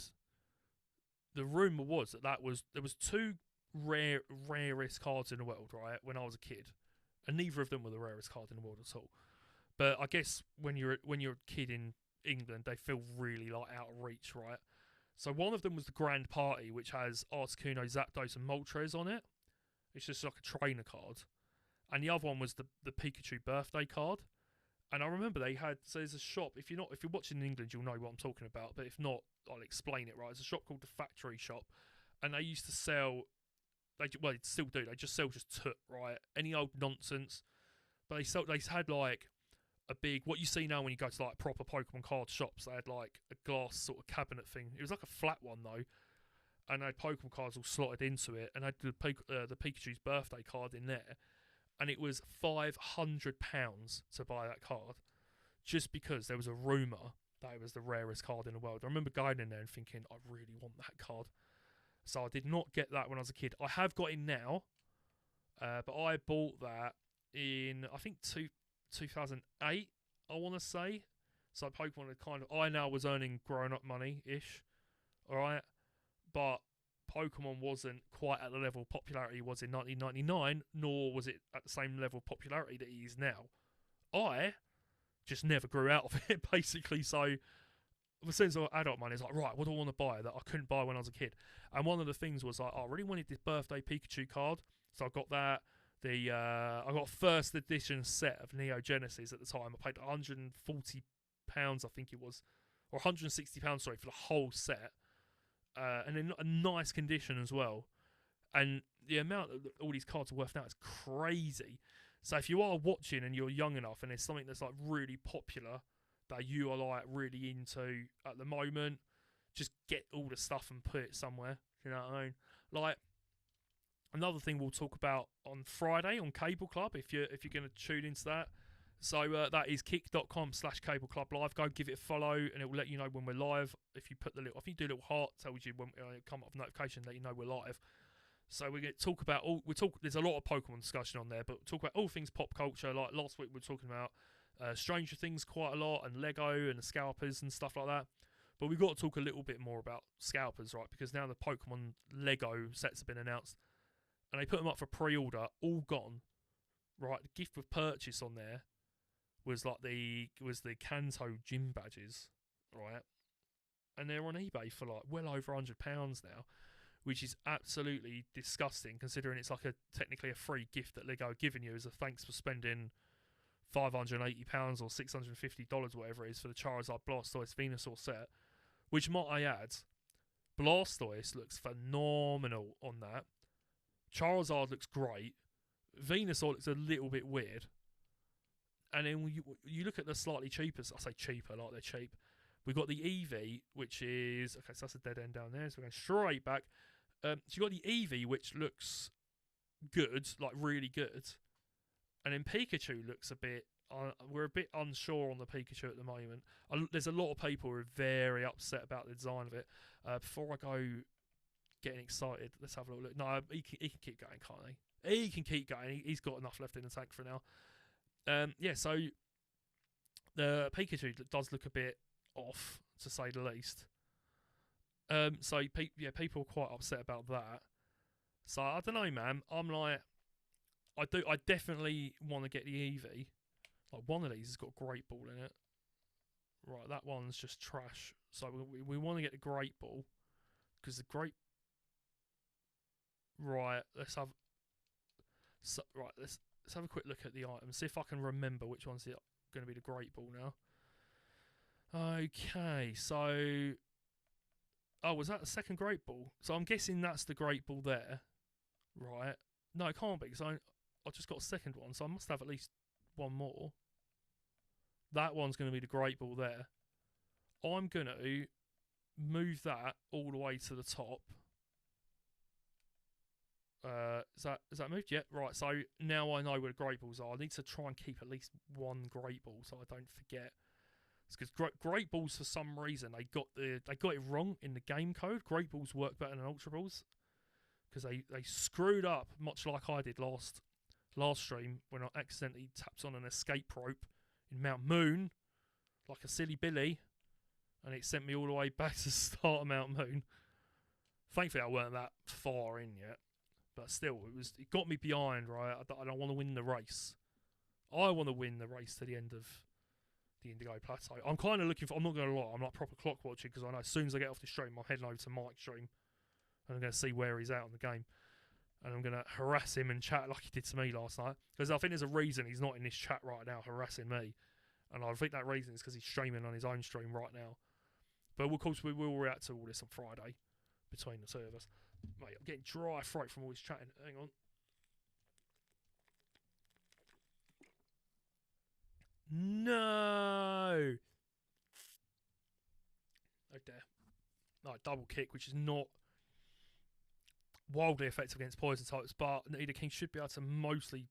the rumor was that there was two rarest cards in the world, right? When I was a kid, and neither of them were the rarest card in the world at all. But I guess when you're a kid in England, they feel really like out of reach, right? So one of them was the Grand Party, which has Articuno, Zapdos, and Moltres on it. It's just like a trainer card. And the other one was the Pikachu birthday card. And I remember they had, so there's a shop, if you're watching in England, you'll know what I'm talking about, but if not, I'll explain it, right? It's a shop called the Factory Shop, and they used to sell, they still do, they just sell just toot, right? Any old nonsense, but they had like a big, what you see now when you go to like proper Pokemon card shops, they had like a glass sort of cabinet thing. It was like a flat one though, and they had Pokemon cards all slotted into it, and they had the Pikachu's birthday card in there. And it was £500 to buy that card, just because there was a rumour that it was the rarest card in the world. I remember going in there and thinking, I really want that card. So I did not get that when I was a kid. I have got it now, but I bought that in, I think, 2008, I want to say. So Pokemon had kind of, I now was earning grown-up money-ish, alright? But Pokemon wasn't quite at the level of popularity it was in 1999, nor was it at the same level of popularity that it is now. I just never grew out of it, basically. So, since I got adult money, it's like, right, what do I want to buy that I couldn't buy when I was a kid? And one of the things was like, I really wanted this birthday Pikachu card, so I got that. I got a first edition set of Neo Genesis at the time. I paid £140, I think it was, or £160, sorry, for the whole set. And in a nice condition as well. And the amount that all these cards are worth now is crazy. So if you are watching and you're young enough and there's something that's like really popular that you are like really into at the moment, just get all the stuff and put it somewhere. You know what I mean? Like, another thing we'll talk about on Friday on Cable Club, if you're going to tune into that. So that is kick.com/Cable Club Live. Go give it a follow, and it will let you know when we're live. If you do a little heart, tells you when it come up with notification, let you know we're live. So we're going to talk about there's a lot of Pokemon discussion on there, but we'll talk about all things pop culture. Like last week, we were talking about Stranger Things quite a lot, and Lego and the scalpers and stuff like that. But we've got to talk a little bit more about scalpers, right? Because now the Pokemon Lego sets have been announced, and they put them up for pre-order, all gone. Right, the gift with purchase on there was the Kanto gym badges, right? And they're on eBay for like well over £100 now, which is absolutely disgusting considering it's like technically a free gift that Lego are giving you as a thanks for spending £580 or $650, whatever it is, for the Charizard Blastoise Venusaur set. Which, might I add, Blastoise looks phenomenal on that. Charizard looks great. Venusaur looks a little bit weird. And then when you look at the slightly cheaper, I say cheaper, like they're cheap. We've got the Eevee, which is, okay, so that's a dead end down there, so we're going straight back. So you've got the Eevee, which looks good, like really good. And then Pikachu looks a bit, we're a bit unsure on the Pikachu at the moment. There's a lot of people who are very upset about the design of it. Before I go getting excited, let's have a little look. No, he can keep going, can't he? He can keep going. He's got enough left in the tank for now. Yeah, so the Pikachu does look a bit off, to say the least. So people are quite upset about that. So I don't know, man. I'm like, I definitely want to get the Eevee. Like, one of these has got a Great Ball in it. Right, that one's just trash. So we want to get the Great Ball, because the Great. Right, let's have a quick look at the items. See if I can remember which one's going to be the Great Ball now. Okay, so Oh, was that the second Great Ball? So I'm guessing that's the Great Ball there, right? No, it can't be because I just got a second one, so I must have at least one more. That one's going to be the Great Ball there. I'm going to move that all the way to the top. Is that moved? Yet? Right, so now I know where the Great Balls are. I need to try and keep at least one Great Ball so I don't forget. It's because Great Balls, for some reason, they got it wrong in the game code. Great Balls work better than Ultra Balls because they screwed up, much like I did last stream when I accidentally tapped on an escape rope in Mount Moon like a silly Billy, and it sent me all the way back to the start of Mount Moon. Thankfully, I weren't that far in yet, but still, it got me behind. Right, I don't want to win the race. I want to win the race to the end of the Indigo Plateau. I'm kind of looking for. I'm not going to lie. I'm like proper clock watching because I know as soon as I get off the stream, I'm heading over to Mike's stream, and I'm going to see where he's at on the game, and I'm going to harass him and chat like he did to me last night. Because I think there's a reason he's not in this chat right now harassing me, and I think that reason is because he's streaming on his own stream right now. But of course, we will react to all this on Friday between the two of us. Mate, I'm getting dry throat from all this chatting. Hang on. No! Oh dear. No, double kick, which is not wildly effective against poison types, but Nido King should be able to mostly.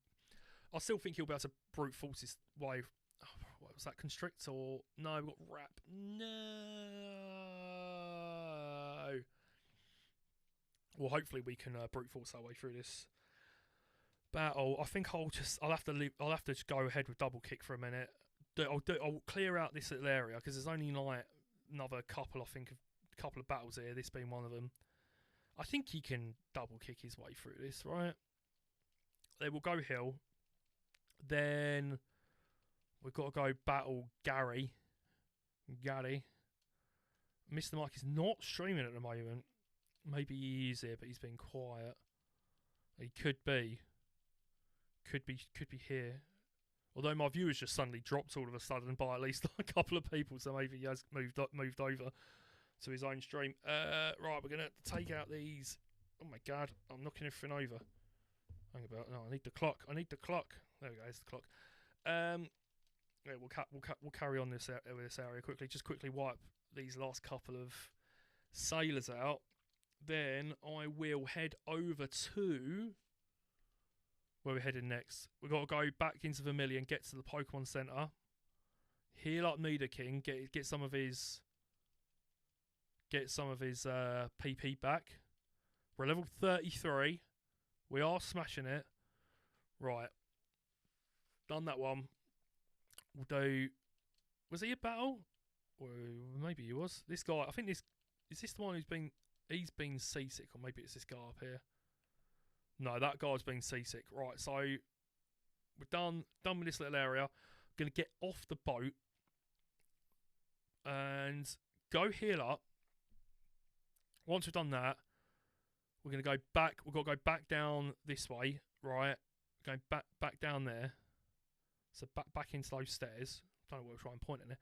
I still think he'll be able to brute force his wave. Oh, what was that? Constrict or no? We've got wrap. No. Well, hopefully we can brute force our way through this battle. I think I'll have to just go ahead with double kick for a minute. I'll clear out this little area because there's only like another couple. I think a couple of battles here. This being one of them. I think he can double kick his way through this, right? They will go hill. Then we've got to go battle Gary. Mr. Mike is not streaming at the moment. Maybe he is here, but he's been quiet. He could be. Could be here. Although my viewers just suddenly dropped all of a sudden by at least a couple of people, so maybe he has moved over to his own stream. Right, we're gonna take out these. Oh my god, I'm knocking everything over. Hang about. No, I need the clock. There we go. It's the clock. Yeah, we'll carry on this area quickly. Just quickly wipe these last couple of sailors out. Then I will head over to where we're heading next. We've got to go back into Vermilion, get to the Pokemon Center, heal up Nidoking, get some of his PP back. We're level 33. We are smashing it. Right. Done that one. We'll do. Was he a battle? Or maybe he was. This guy. I think this is this the one who's been. He's been seasick, or maybe it's this guy up here. No, that guy's been seasick. Right. So we're done with this little area. Gonna get off the boat and go heal up. Once we've done that, we're going to go back. We've got to go back down this way, right? Going back down there. So back into those stairs. Don't know what we're trying to point at there.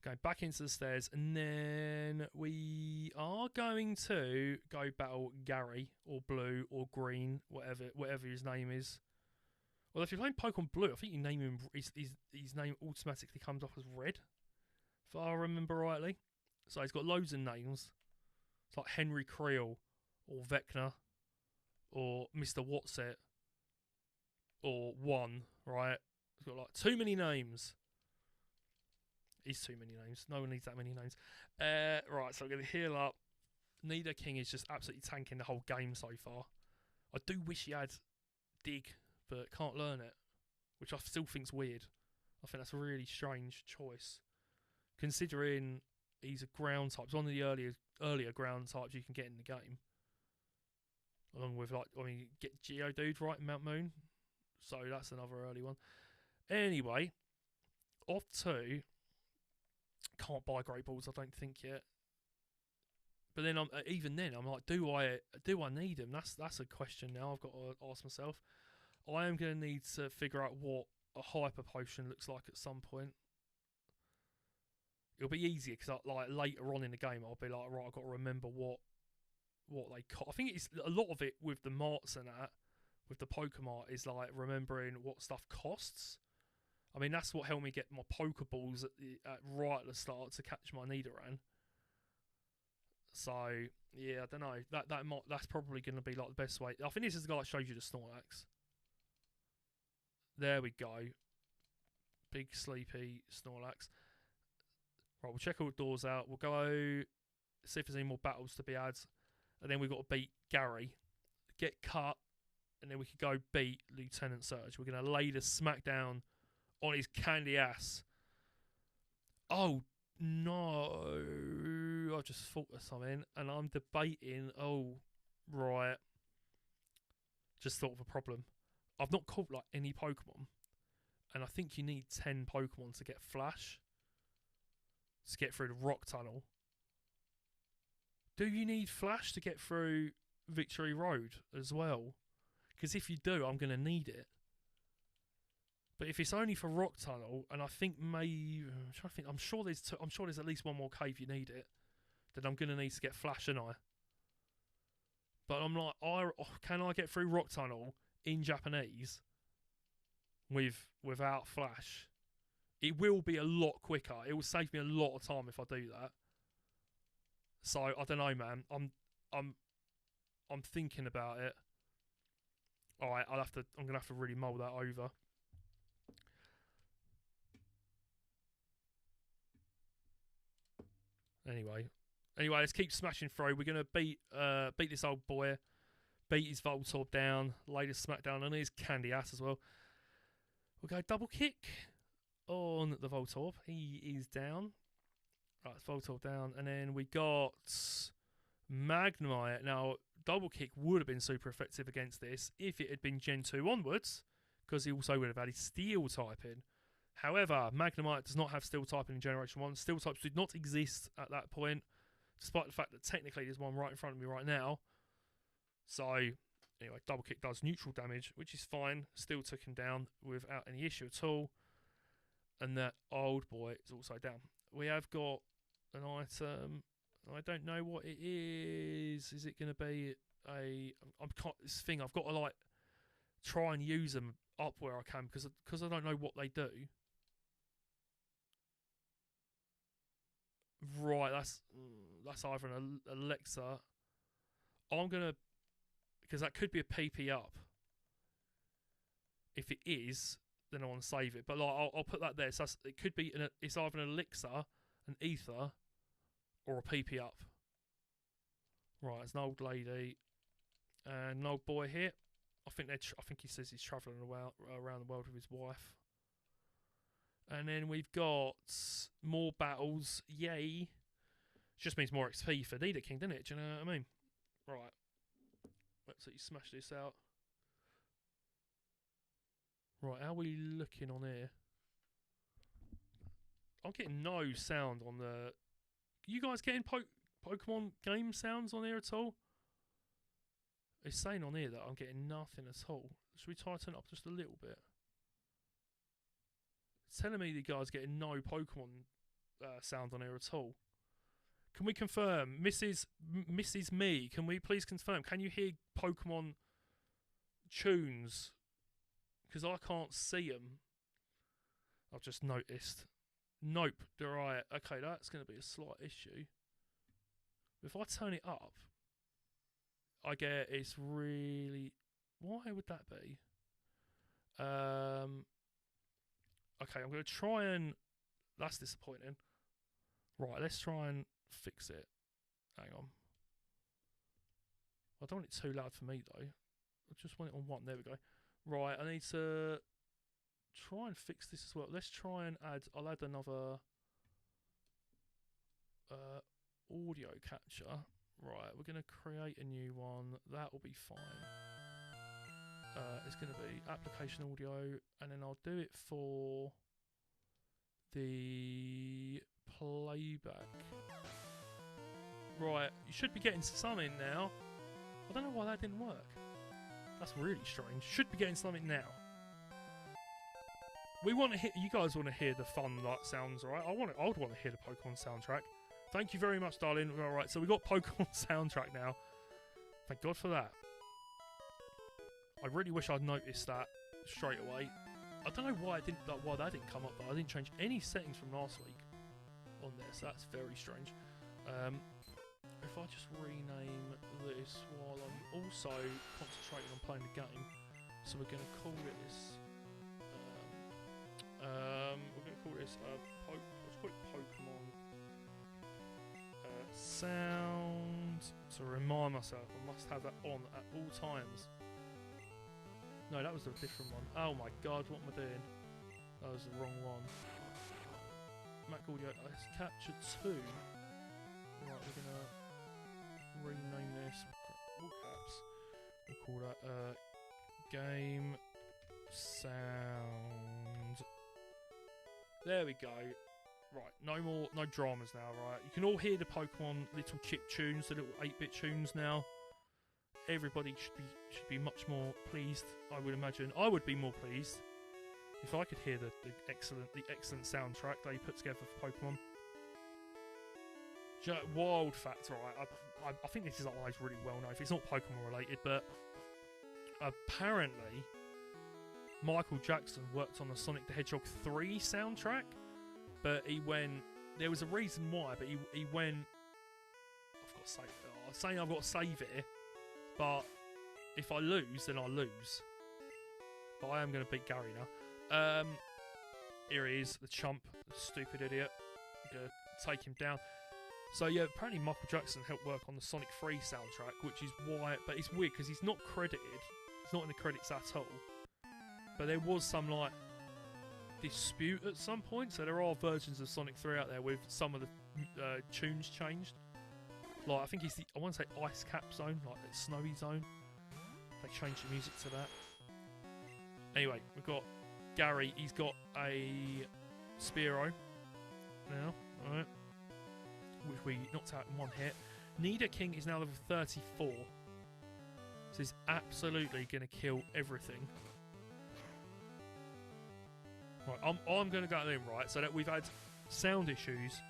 Going back into the stairs, and then we are going to go battle Gary or Blue or Green, whatever his name is. Well, if you're playing Pokemon Blue, I think you name him. His name automatically comes up as Red, if I remember rightly. So he's got loads of names. It's like Henry Creel or Vecna or Mr. Whatsit or One, right? It's got like too many names. It's too many names. No one needs that many names. Right, so I'm going to heal up. Nidoking is just absolutely tanking the whole game so far. I do wish he had Dig, but can't learn it, which I still think's weird. I think that's a really strange choice, considering he's a ground type. It's one of the earlier ground types you can get in the game. Along with, like, I mean, get Geodude right in Mount Moon. So that's another early one. Anyway, off to... Can't buy Great Balls, I don't think yet. But then, even then, I'm like, do I need them? That's a question now I've got to ask myself. I am going to need to figure out what a Hyper Potion looks like at some point. it'll be easier because like later on in the game, I'll be like, right, I've got to remember what they cost. I think it's a lot of it with the marts and that, with the Pokemon, is like remembering what stuff costs. I mean, that's what helped me get my Pokeballs right at the start to catch my Nidoran. So yeah, I don't know. That's probably going to be like the best way. I think this is the guy that shows you the Snorlax. There we go. Big sleepy Snorlax. Right, we'll check all the doors out. We'll go see if there's any more battles to be had, and then we've got to beat Gary, get cut, and then we could go beat Lieutenant Surge. We're going to lay the smackdown on his candy ass. Oh no, I just thought of something, and I'm debating. Oh, right. Just thought of a problem. I've not caught like any Pokemon, and I think you need 10 Pokemon to get Flash. To get through the rock tunnel. Do you need Flash to get through Victory Road as well? Because if you do, I'm going to need it. But if it's only for rock tunnel, and I think I'm sure there's at least one more cave you need it. Then I'm going to need to get Flash, and I. But I'm like, can I get through rock tunnel in Japanese without Flash? It will be a lot quicker. It will save me a lot of time if I do that. So I don't know, man. I'm thinking about it. All right, I'm gonna have to really mull that over. Anyway, let's keep smashing through. We're gonna beat this old boy, beat his Voltorb down, lay the smackdown on his candy ass as well. We'll go double kick on the Voltorb. He is down. Right, Voltorb down. And then we got Magnemite. Now, double kick would have been super effective against this if it had been Gen 2 onwards, because he also would have had his Steel typing. However, Magnemite does not have Steel typing in Generation 1. Steel types did not exist at that point, despite the fact that technically there's one right in front of me right now. So, anyway, double kick does neutral damage, which is fine. Steel took him down without any issue at all. And that old boy is also down. We have got an item. I don't know what it is. Is it going to be this thing? I've got to like try and use them up where I can because I don't know what they do. Right, that's either an Alexa. I'm gonna, because that could be a PP up. If it is, then I want to save it. But like, I'll put that there. So it could be it's either an Elixir, an Ether, or a PP up. Right, it's an old lady and an old boy here. I think he says he's travelling around the world with his wife. And then we've got more battles. Yay! Just means more XP for Nidoking, doesn't it? Do you know what I mean? Right. Let's see, smash this out. Right, how are we looking on here? I'm getting no sound on the... You guys getting Pokemon game sounds on here at all? It's saying on here that I'm getting nothing at all. Should we tighten up just a little bit? It's telling me the guy's getting no Pokemon sound on here at all. Can we confirm? Mrs. Me, can we please confirm? Can you hear Pokemon tunes? Because I can't see them. I've just noticed. Nope. Right. Okay, that's going to be a slight issue. If I turn it up, I get it's really... Why would that be? Okay, I'm going to try and... That's disappointing. Right, let's try and fix it. Hang on. I don't want it too loud for me, though. I just want it on 1. There we go. Right, I need to try and fix this as well. Let's try and add... I'll add another audio catcher. Right, we're going to create a new one. That will be fine. It's going to be application audio, and then I'll do it for the playback. Right, you should be getting some in now. I don't know why that didn't work. That's really strange. Should be getting something now. we want to hear. You guys want to hear the fun like sounds, right? I would want to hear the Pokemon soundtrack. Thank you very much, darling. All right, so we got Pokemon soundtrack now. Thank God for that. I really wish I'd noticed that straight away. I don't know why why that didn't come up, but I didn't change any settings from last week on this. That's very strange. If I just rename this while I'm also concentrating on playing the game, so we're going to call this. We're going to call this let's call it Pokemon sound. To remind myself, I must have that on at all times. No, that was a different one. Oh my God, what am I doing? That was the wrong one. Mac Audio, let's capture 2. Right, we're gonna rename this. All caps. We'll call that game sound. There we go. Right, no dramas now, right? You can all hear the Pokemon little chip tunes, the little 8-bit tunes now. Everybody should be much more pleased, I would imagine. I would be more pleased if I could hear the excellent soundtrack they put together for Pokemon. Wild fact, right? I think this is like really well known. If it's not Pokemon related, but apparently Michael Jackson worked on the Sonic the Hedgehog 3 soundtrack, but he went. There was a reason why, but he went. I've got to save it. I'm saying I've got to save it, but if I lose, then I lose. But I am going to beat Gary now. Here he is, the chump, the stupid idiot. I'm going to take him down. So yeah, apparently Michael Jackson helped work on the Sonic 3 soundtrack, which is why. But it's weird because he's not credited. He's not in the credits at all. But there was some like dispute at some point. So there are versions of Sonic 3 out there with some of the tunes changed. Like I think he's the, I want to say Ice Cap Zone, like the Snowy Zone. They changed the music to that. Anyway, we've got Gary. He's got a Spearow now, alright, which we knocked out in one hit. Nidoking is now level 34. So he's absolutely going to kill everything. Right, I'm going to go in, right, so that we've had sound issues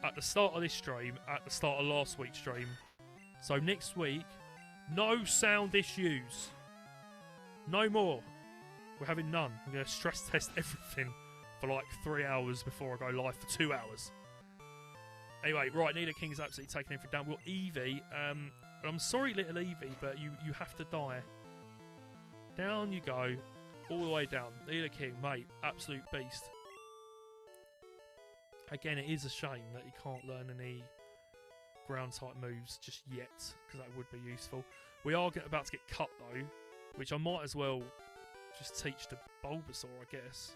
at the start of this stream, at the start of last week's stream. So next week, no sound issues. No more. We're having none. I'm going to stress test everything for like 3 hours before I go live for 2 hours. Anyway, right, Nidoking is absolutely taking everything down. We've got Eevee. I'm sorry, little Eevee, but you have to die. Down you go. All the way down. Nidoking, mate. Absolute beast. Again, it is a shame that he can't learn any ground-type moves just yet, because that would be useful. We are about to get cut, though, which I might as well just teach to Bulbasaur, I guess.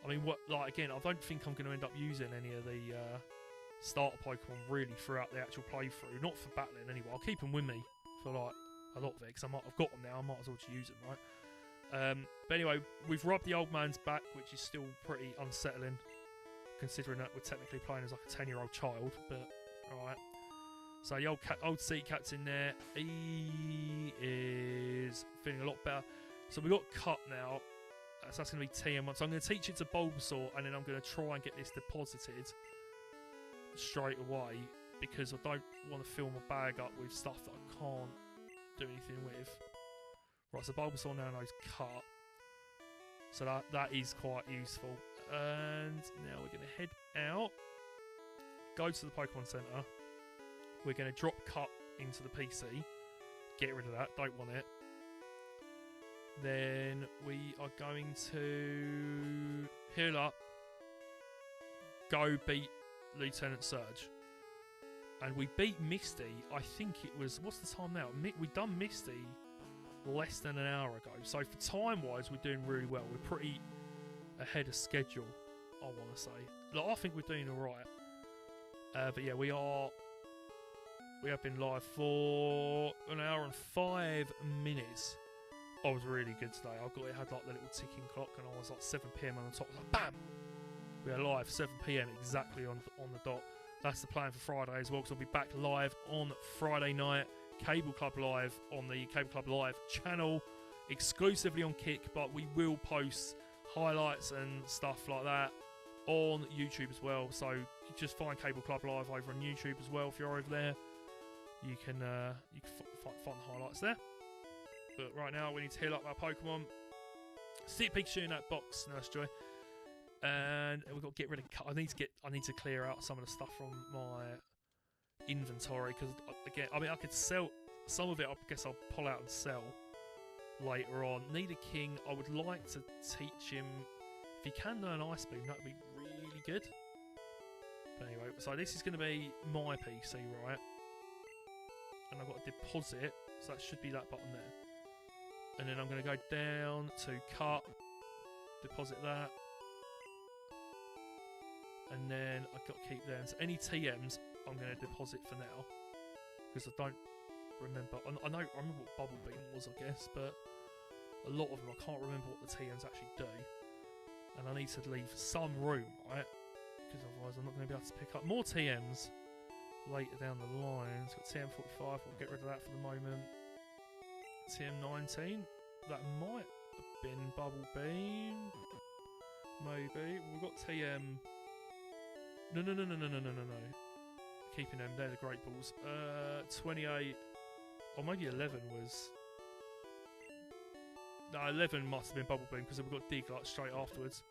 I mean, again, I don't think I'm going to end up using any of the starter Pokemon really throughout the actual playthrough. Not for battling, anyway. I'll keep them with me for, like, a lot of it, because I've got them now. I might as well just use them, right? But anyway, we've rubbed the old man's back, which is still pretty unsettling, considering that we're technically playing as like a 10-year-old child, but alright. So the old sea cat's in there. He is feeling a lot better. So we got cut now. So that's going to be TM1. So I'm going to teach it to Bulbasaur, and then I'm going to try and get this deposited straight away, because I don't want to fill my bag up with stuff that I can't do anything with. Right, so Bulbasaur now knows cut. So that is quite useful. And now we're going to head out, go to the Pokemon Center. We're going to drop cut into the PC, get rid of that, don't want it. Then we are going to heal up, go beat Lieutenant Surge. And we beat Misty, I think it was, what's the time now? We've done Misty less than an hour ago. So for time-wise, we're doing really well. We're pretty ahead of schedule, I want to say. Like, I think we're doing alright. But yeah, we have been live for an hour and 5 minutes. I was really good today. It had like the little ticking clock, and I was like 7 PM on the top. I was like, bam! We are live 7 PM exactly on the dot. That's the plan for Friday as well, because I'll be back live on Friday night. Cable Club Live on the Cable Club Live channel, exclusively on Kick, but we will post highlights and stuff like that on YouTube as well. So you just find Cable Club Live over on YouTube as well. If you're over there, you can find the highlights there. But right now we need to heal up our Pokemon. Stick Pikachu in that box, Nurse Joy, and we've got to get rid of. I need to clear out some of the stuff from my inventory because again, I mean, I could sell some of it. I guess I'll pull out and sell later on. Nidoking, I would like to teach him. If he can learn Ice Beam, that would be really good. But anyway, so this is going to be my PC, right? And I've got a deposit, so that should be that button there. And then I'm going to go down to cut, deposit that. And then I've got to keep them. So any TMs, I'm going to deposit for now. Because I don't remember. I remember what Bubble Beam was, I guess. But a lot of them, I can't remember what the TMs actually do. And I need to leave some room, right? Because otherwise I'm not going to be able to pick up more TMs later down the line. So got TM45, we'll get rid of that for the moment. TM19, that might have been Bubble Beam. Maybe. We've got TM... No. Keeping them, they're the Great Balls. 28, or maybe 11 was... No, 11 must have been Bubble Beam because we've got Dig like straight afterwards.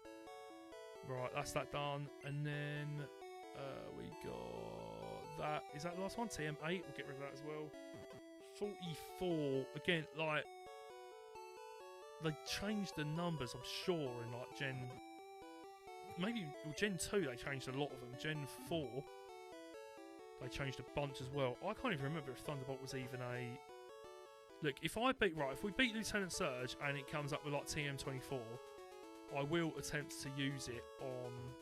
Right, that's that done. And then we got that. Is that the last one? TM8, we'll get rid of that as well. 44, again, like, they changed the numbers, I'm sure, in like Gen... Maybe, well, Gen 2 they changed a lot of them. Gen 4, they changed a bunch as well. I can't even remember if Thunderbolt was even a... Look, if we beat Lieutenant Surge and it comes up with like TM24, I will attempt to use it on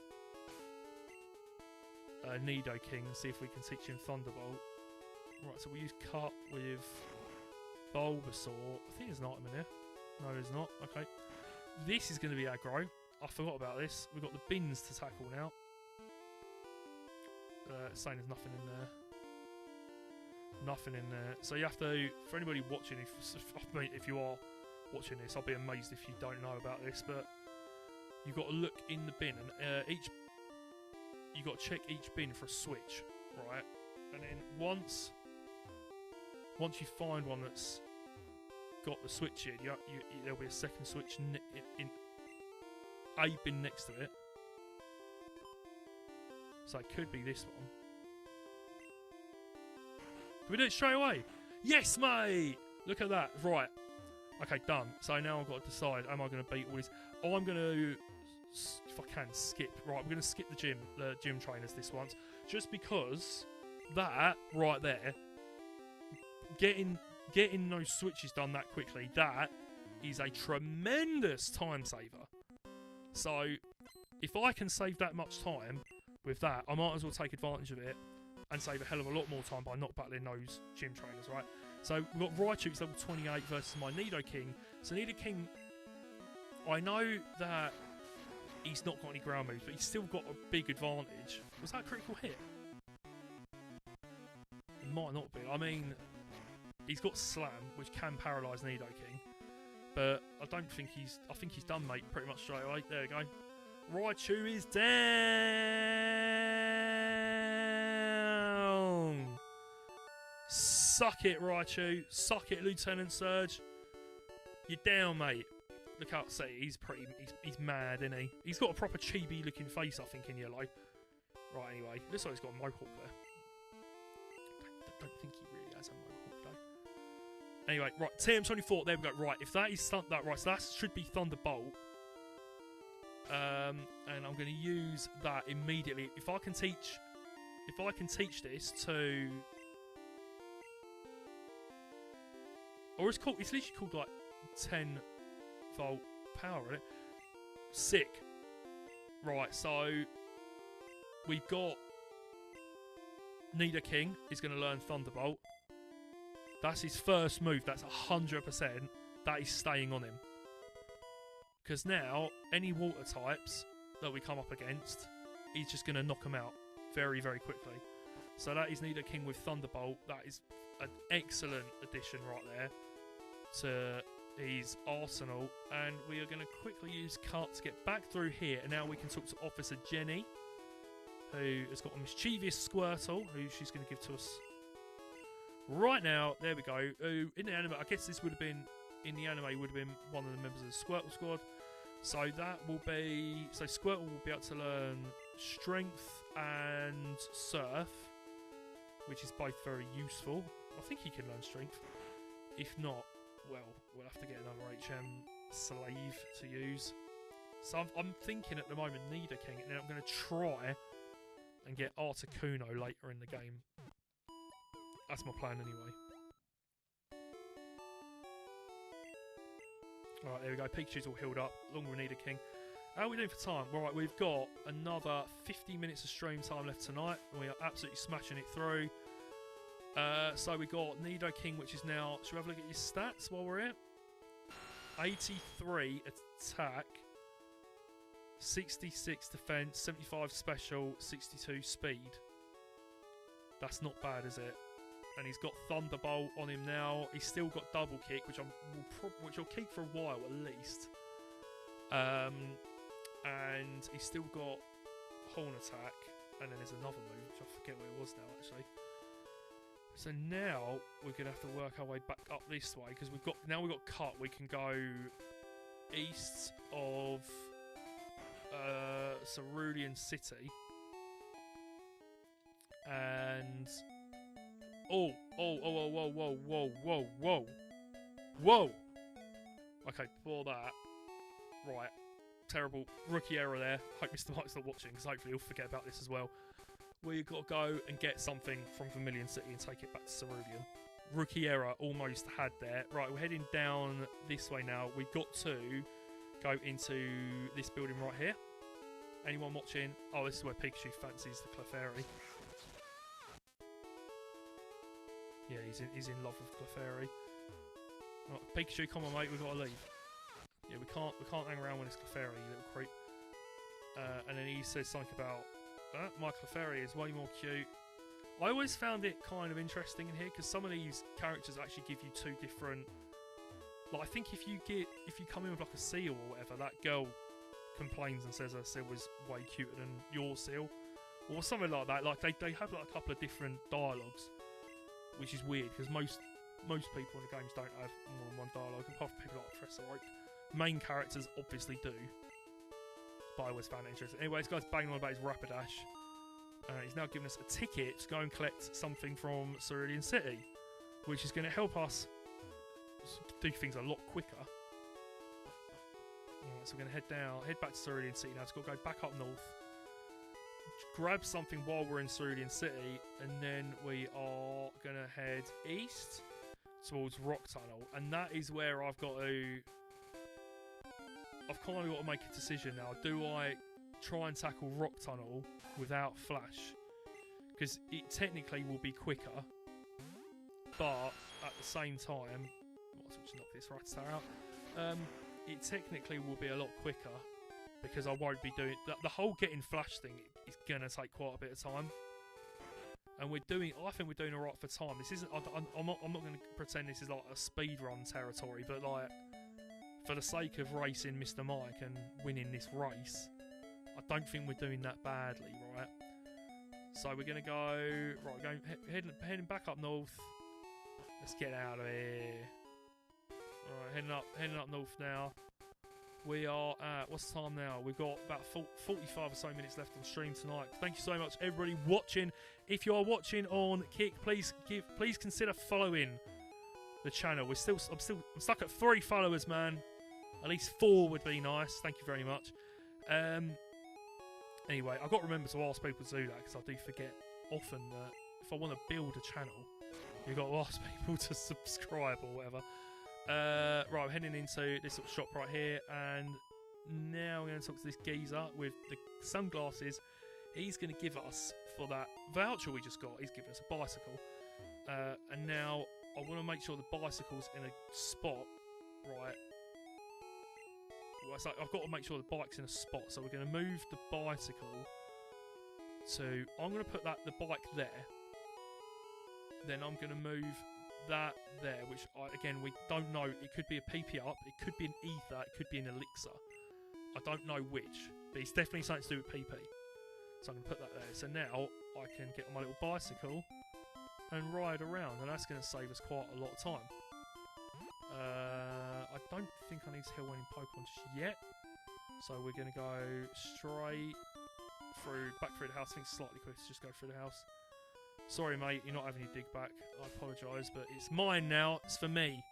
Nidoking and see if we can teach him Thunderbolt. Right, so we use Cut with Bulbasaur. I think there's an item in there. No, there's not. Okay. This is going to be aggro. I forgot about this. We've got the bins to tackle now. Saying there's nothing in there. Nothing in there. So you have to, for anybody watching, if you are watching this, I'll be amazed if you don't know about this, but you've got to look in the bin, and you've got to check each bin for a switch, right? And then once you find one that's got the switch in, there'll be a second switch in a bin next to it. So it could be this one. Do we do it straight away? Yes, mate! Look at that. Right. Okay, done. So now I've got to decide, am I going to beat all this? Oh, I'm going to, if I can, skip. Right, I'm going to skip the gym trainers this once. Just because that, right there, getting those switches done that quickly, that is a tremendous time saver. So, if I can save that much time with that, I might as well take advantage of it and save a hell of a lot more time by not battling those gym trainers, right? So, we've got Raichu's level 28 versus my Nidoking. So, Nidoking, I know that he's not got any ground moves, but he's still got a big advantage. Was that a critical hit? It might not be. I mean, he's got Slam, which can paralyse Nidoking. But I don't think I think he's done, mate, pretty much straight away. There we go. Raichu is down! Suck it, Raichu. Suck it, Lieutenant Surge. You're down, mate. Look out, see, he's he's mad, isn't he? He's got a proper chibi-looking face, I think, in yellow. Right, anyway. Looks like he's got a mohawk there. I don't think he really has a mohawk, though. Anyway, right, TM24, there we go. Right, if that is right, so that should be Thunderbolt. And I'm going to use that immediately. If I can teach this to, or it's literally called like 10-volt power, isn't it? Sick. Right, so we've got Nidoking is going to learn Thunderbolt. That's his first move. That's 100%. That is staying on him. Because now, any water types that we come up against, he's just going to knock them out very, very quickly. So that is Nidoking with Thunderbolt. That is an excellent addition right there to his arsenal, and we are going to quickly use Cart to get back through here. And now we can talk to Officer Jenny, who has got a mischievous Squirtle, who she's going to give to us right now. There we go. In the anime, I guess this would have been, in the anime, would have been one of the members of the Squirtle squad. So that will be, so Squirtle will be able to learn Strength and Surf, which is both very useful. I think he can learn Strength. If not, well, we'll have to get another HM slave to use. So I'm thinking at the moment Nidoking, and then I'm going to try and get Articuno later in the game. That's my plan anyway. Alright, there we go. Pikachu's all healed up. Long we need a king. How are we doing for time? Right, we've got another 50 minutes of stream time left tonight. And we are absolutely smashing it through. So we got Nidoking, which is now... Should we have a look at his stats while we're here? 83 attack. 66 defense. 75 special. 62 speed. That's not bad, is it? And he's got Thunderbolt on him now. He's still got Double Kick, which I'll keep for a while at least. And he's still got Horn Attack, and then there's another move, which I forget what it was now actually. So now we're gonna have to work our way back up this way because we've got Cut. We can go east of Cerulean City, and whoa. Okay, before that, right, terrible rookie error there. Hope Mr. Mike's not watching, because hopefully he'll forget about this as well. We've got to go and get something from Vermilion City and take it back to Cerulean. Rookie error almost had there. Right, we're heading down this way now. We've got to go into this building right here. Anyone watching? Oh, this is where Pikachu fancies the Clefairy. Yeah, he's in love with Clefairy. Right, Pikachu, come on, mate, we've got to leave. Yeah, we can't hang around with this Clefairy, you little creep. And then he says something about my Clefairy is way more cute. I always found it kind of interesting in here because some of these characters actually give you two different. Like, I think if you come in with like a seal or whatever, that girl complains and says her seal was way cuter than your seal, or something like that. Like they have like a couple of different dialogues, which is weird because most people in the games don't have more than one dialogue, apart from people like Professor Oak. Main characters obviously do, but I always found it interesting. Anyway, this guy's banging on about his Rapidash. He's now giving us a ticket to go and collect something from Cerulean City, which is going to help us do things a lot quicker. Alright, so we're going to head back to Cerulean City now. It's got to go back up north, grab something while we're in Cerulean City, and then we are going to head east towards Rock Tunnel, and that is where I've kind of got to make a decision now. Do I try and tackle Rock Tunnel without Flash? Because it technically will be quicker, but at the same time, let's just knock this Rattata out. It technically will be a lot quicker because I won't be doing the whole getting Flash thing is gonna take quite a bit of time, and I think we're doing alright for time. This isn't. I'm not gonna pretend this is like a speed run territory, but like, for the sake of racing Mr. Mike and winning this race, I don't think we're doing that badly, right? So we're going to go... Right, heading back up north. Let's get out of here. Alright, heading up north now. We are at... What's the time now? We've got about 45 or so minutes left on stream tonight. Thank you so much, everybody watching. If you are watching on Kick, please consider following the channel. I'm stuck at 3 followers, man. At least 4 would be nice. Thank you very much. Anyway, I've got to remember to ask people to do that because I do forget often that if I want to build a channel, you've got to ask people to subscribe or whatever. Right, I'm heading into this little shop right here, and now we're going to talk to this geezer with the sunglasses. He's going to give us, for that voucher we just got, he's giving us a bicycle. And now I want to make sure the bicycle's in a spot, right? Well, so I've got to make sure the bike's in a spot, so we're going to move the bicycle to... I'm going to put the bike there. Then I'm going to move that there, which again we don't know. It could be a PP up, it could be an ether, it could be an elixir. I don't know which, but it's definitely something to do with PP. So I'm going to put that there. So now I can get on my little bicycle and ride around, and that's going to save us quite a lot of time. I don't think I need to heal any Pokemon just yet. So we're going to go straight back through the house. I think it's slightly quicker to just go through the house. Sorry, mate, you're not having your dig back. I apologise, but it's mine now. It's for me.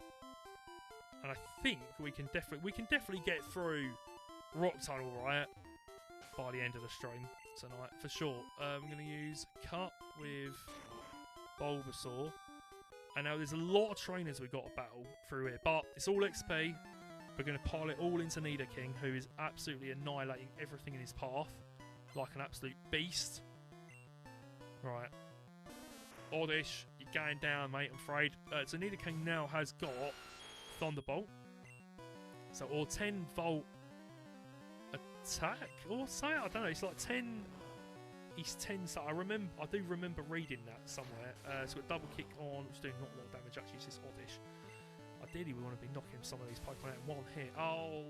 And I think we can definitely get through Rock Tunnel, right, by the end of the stream tonight, for sure. I'm going to use Cut with Bulbasaur. And now there's a lot of trainers we've got to battle through here, but it's all XP. We're going to pile it all into Nidoking, who is absolutely annihilating everything in his path, like an absolute beast. Right. Oddish, you're going down, mate, I'm afraid. So Nidoking now has got Thunderbolt. So, or 10 volt attack, or say, I don't know, it's like 10, he's 10, so I do remember reading that somewhere. So a double kick on, which is doing not a lot of damage, actually, it's just Oddish. Ideally, we want to be knocking some of these Pokemon out in one hit. Oh,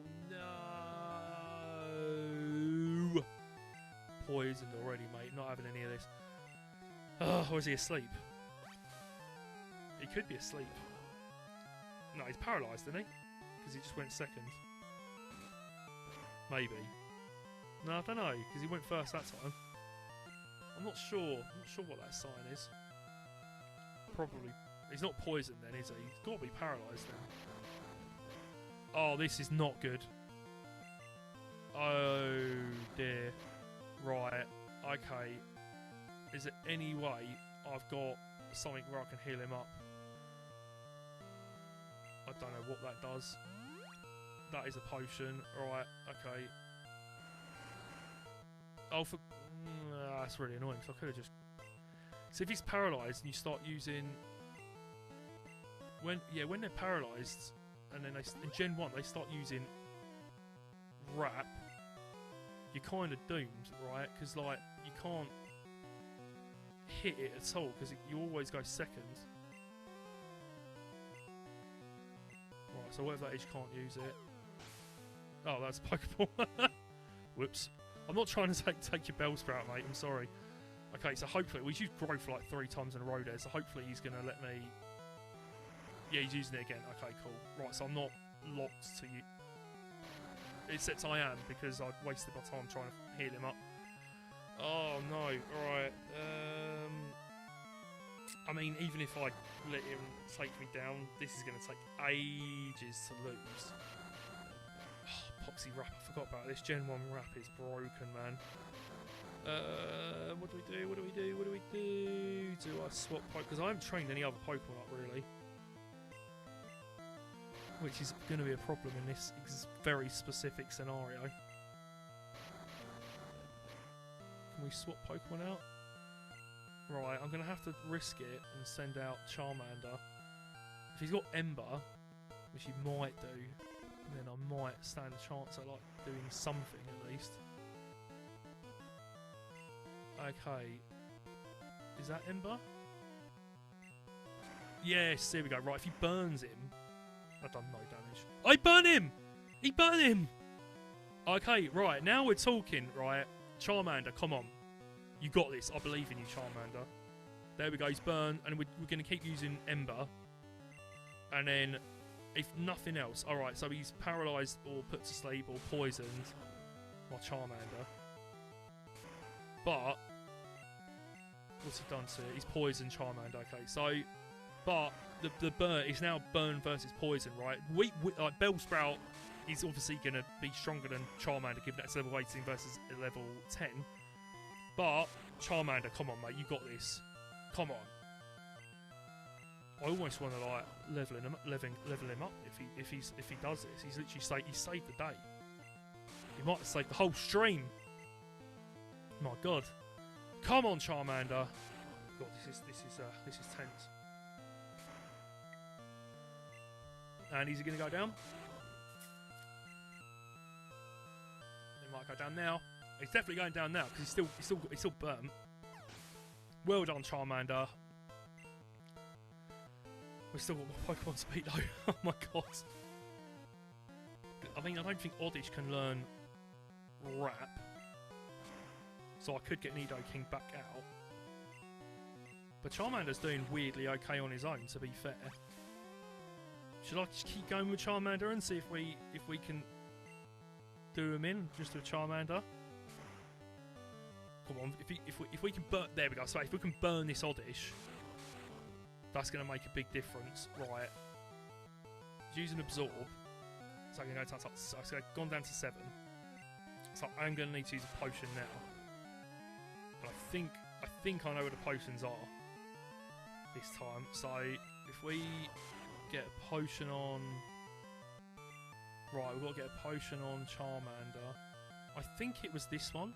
no! Poisoned already, mate, not having any of this. Oh, or is he asleep? He could be asleep. No, he's paralysed, isn't he? Because he just went second. Maybe. No, I don't know, because he went first that time. I'm not sure. I'm not sure what that sign is. Probably. He's not poisoned then, is he? He's got to be paralysed then. Oh, this is not good. Oh, dear. Right. Okay. Is there any way I've got something where I can heal him up? I don't know what that does. That is a potion. Right, okay. Oh, that's really annoying, because I could have just... So if he's paralysed and you start using... When they're paralysed, and then in Gen 1 they start using Wrap, you're kind of doomed, right? Because, like, you can't hit it at all, because you always go second. Right, so whatever that is, you can't use it. Oh, that's a Pokeball. Whoops. I'm not trying to take your Bellsprout, mate. I'm sorry. Okay, so hopefully... We've used Growth like 3 times in a row there, so hopefully he's going to let me... Yeah, he's using it again. Okay, cool. Right, so I'm not locked to you. Except I am, because I wasted my time trying to heal him up. Oh, no. Right. I mean, even if I let him take me down, this is going to take ages to lose. Poxy Wrap, I forgot about this. Gen 1 Wrap is broken, man. What do we do? What do we do? What do we do? Do I swap Pokemon? Because I haven't trained any other Pokemon up, really. Which is going to be a problem in this very specific scenario. Can we swap Pokemon out? Right, I'm going to have to risk it and send out Charmander. If he's got Ember, which he might do, then I might stand a chance at like doing something at least. Okay. Is that Ember? Yes, here we go. Right, if he burns him... I've done no damage. I burn him! He burned him! Okay, right, now we're talking, right? Charmander, come on. You got this. I believe in you, Charmander. There we go, he's burned, and we're going to keep using Ember. And then... If nothing else, alright, so he's paralysed or put to sleep or poisoned, my Charmander. But, what's he done to it? He's poisoned Charmander, okay, so, but the burn is now burn versus poison, right? Like Bellsprout is obviously going to be stronger than Charmander, given that's level 18 versus level 10. But, Charmander, come on, mate, you got this. Come on. I almost want to like level him up if he does this. He's literally saved the day. He might have saved the whole stream. My God, come on, Charmander. God, this is tense. And is he going to go down? He might go down now. He's definitely going down now because he's still burnt. Well done, Charmander. We've still got more Pokemon to beat though. Oh my god. I mean, I don't think Oddish can learn Rap. So I could get Nidoking back out. But Charmander's doing weirdly okay on his own, to be fair. Should I just keep going with Charmander and see if we can do him in just with Charmander? Come on, if we can burn, there we go. So if we can burn this Oddish, that's going to make a big difference, right? He's using Absorb, so I can go down to, so I've gone down to 7. So I'm going to need to use a potion now. But I think I know where the potions are this time. So if we get a potion on, right, we've got to get a potion on Charmander. I think it was this one.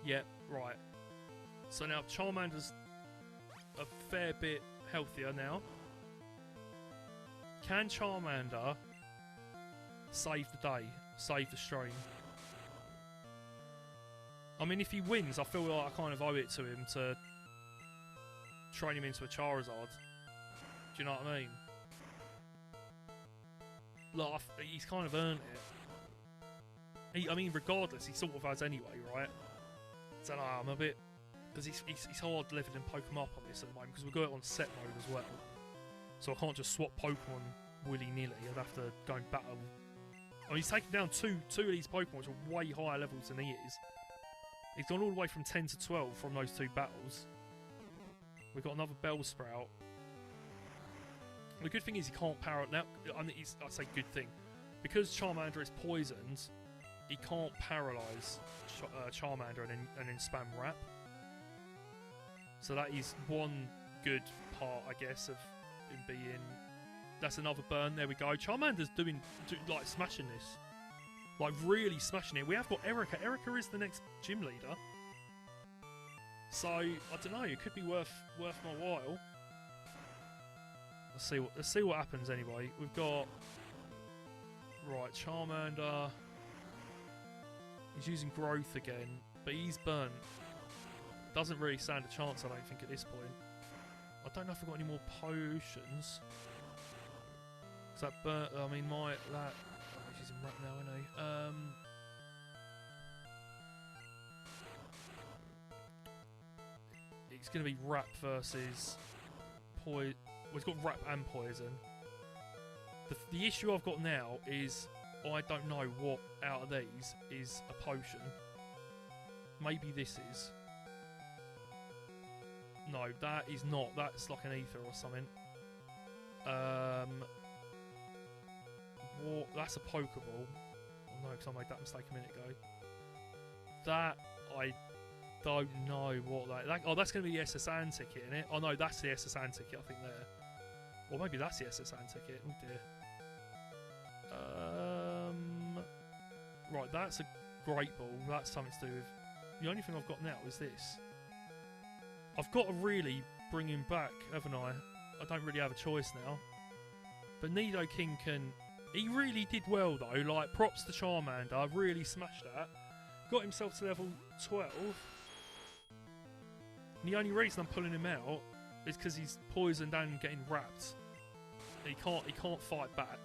Yeah, right. So now Charmander's a fair bit healthier now. Can Charmander save the day? Save the stream? I mean, if he wins, I feel like I kind of owe it to him to train him into a Charizard. Do you know what I mean? Like, he's kind of earned it. I mean, regardless, he sort of has anyway, right? So no, I'm a bit... Because he's hard leveling Pokemon up on this at the moment, because we've got it on set mode as well. So I can't just swap Pokemon willy-nilly. I'd have to go and battle. I mean, he's taken down two of these Pokemon, which are way higher levels than he is. He's gone all the way from 10 to 12 from those 2 battles. We've got another Bellsprout. The good thing is he can't power it now. I say good thing. Because Charmander is poisoned, he can't paralyse Charmander and then spam Rap. So that is one good part, I guess, of him being... That's another burn. There we go. Charmander's like, smashing this. Like, really smashing it. We have got Erica. Erica is the next gym leader. So, I don't know. It could be worth my while. Let's see what happens anyway. We've got... Right, Charmander... He's using Growth again, but he's burnt. Doesn't really stand a chance, I don't think, at this point. I don't know if I've got any more potions. Is that burnt? I mean, oh, he's using Rap now, isn't he? It's going to be Rap versus Poison. Well, he's got Rap and Poison. The issue I've got now is I don't know what out of these is a potion. Maybe this is. No, that is not. That's like an ether or something. What? That's a Pokeball. Oh no, because I made that mistake a minute ago. That, I don't know what that... Oh, that's going to be the SSN ticket, isn't it? Oh no, that's the SSN ticket, I think, there. Or maybe that's the SSN ticket. Oh dear. Right, that's a Great Ball. That's something to do with... The only thing I've got now is this. I've got to really bring him back, haven't I? I don't really have a choice now. But Nidoking can... He really did well, though. Like, props to Charmander. Really smashed that. Got himself to level 12. And the only reason I'm pulling him out is because he's poisoned and getting wrapped. He can't fight back.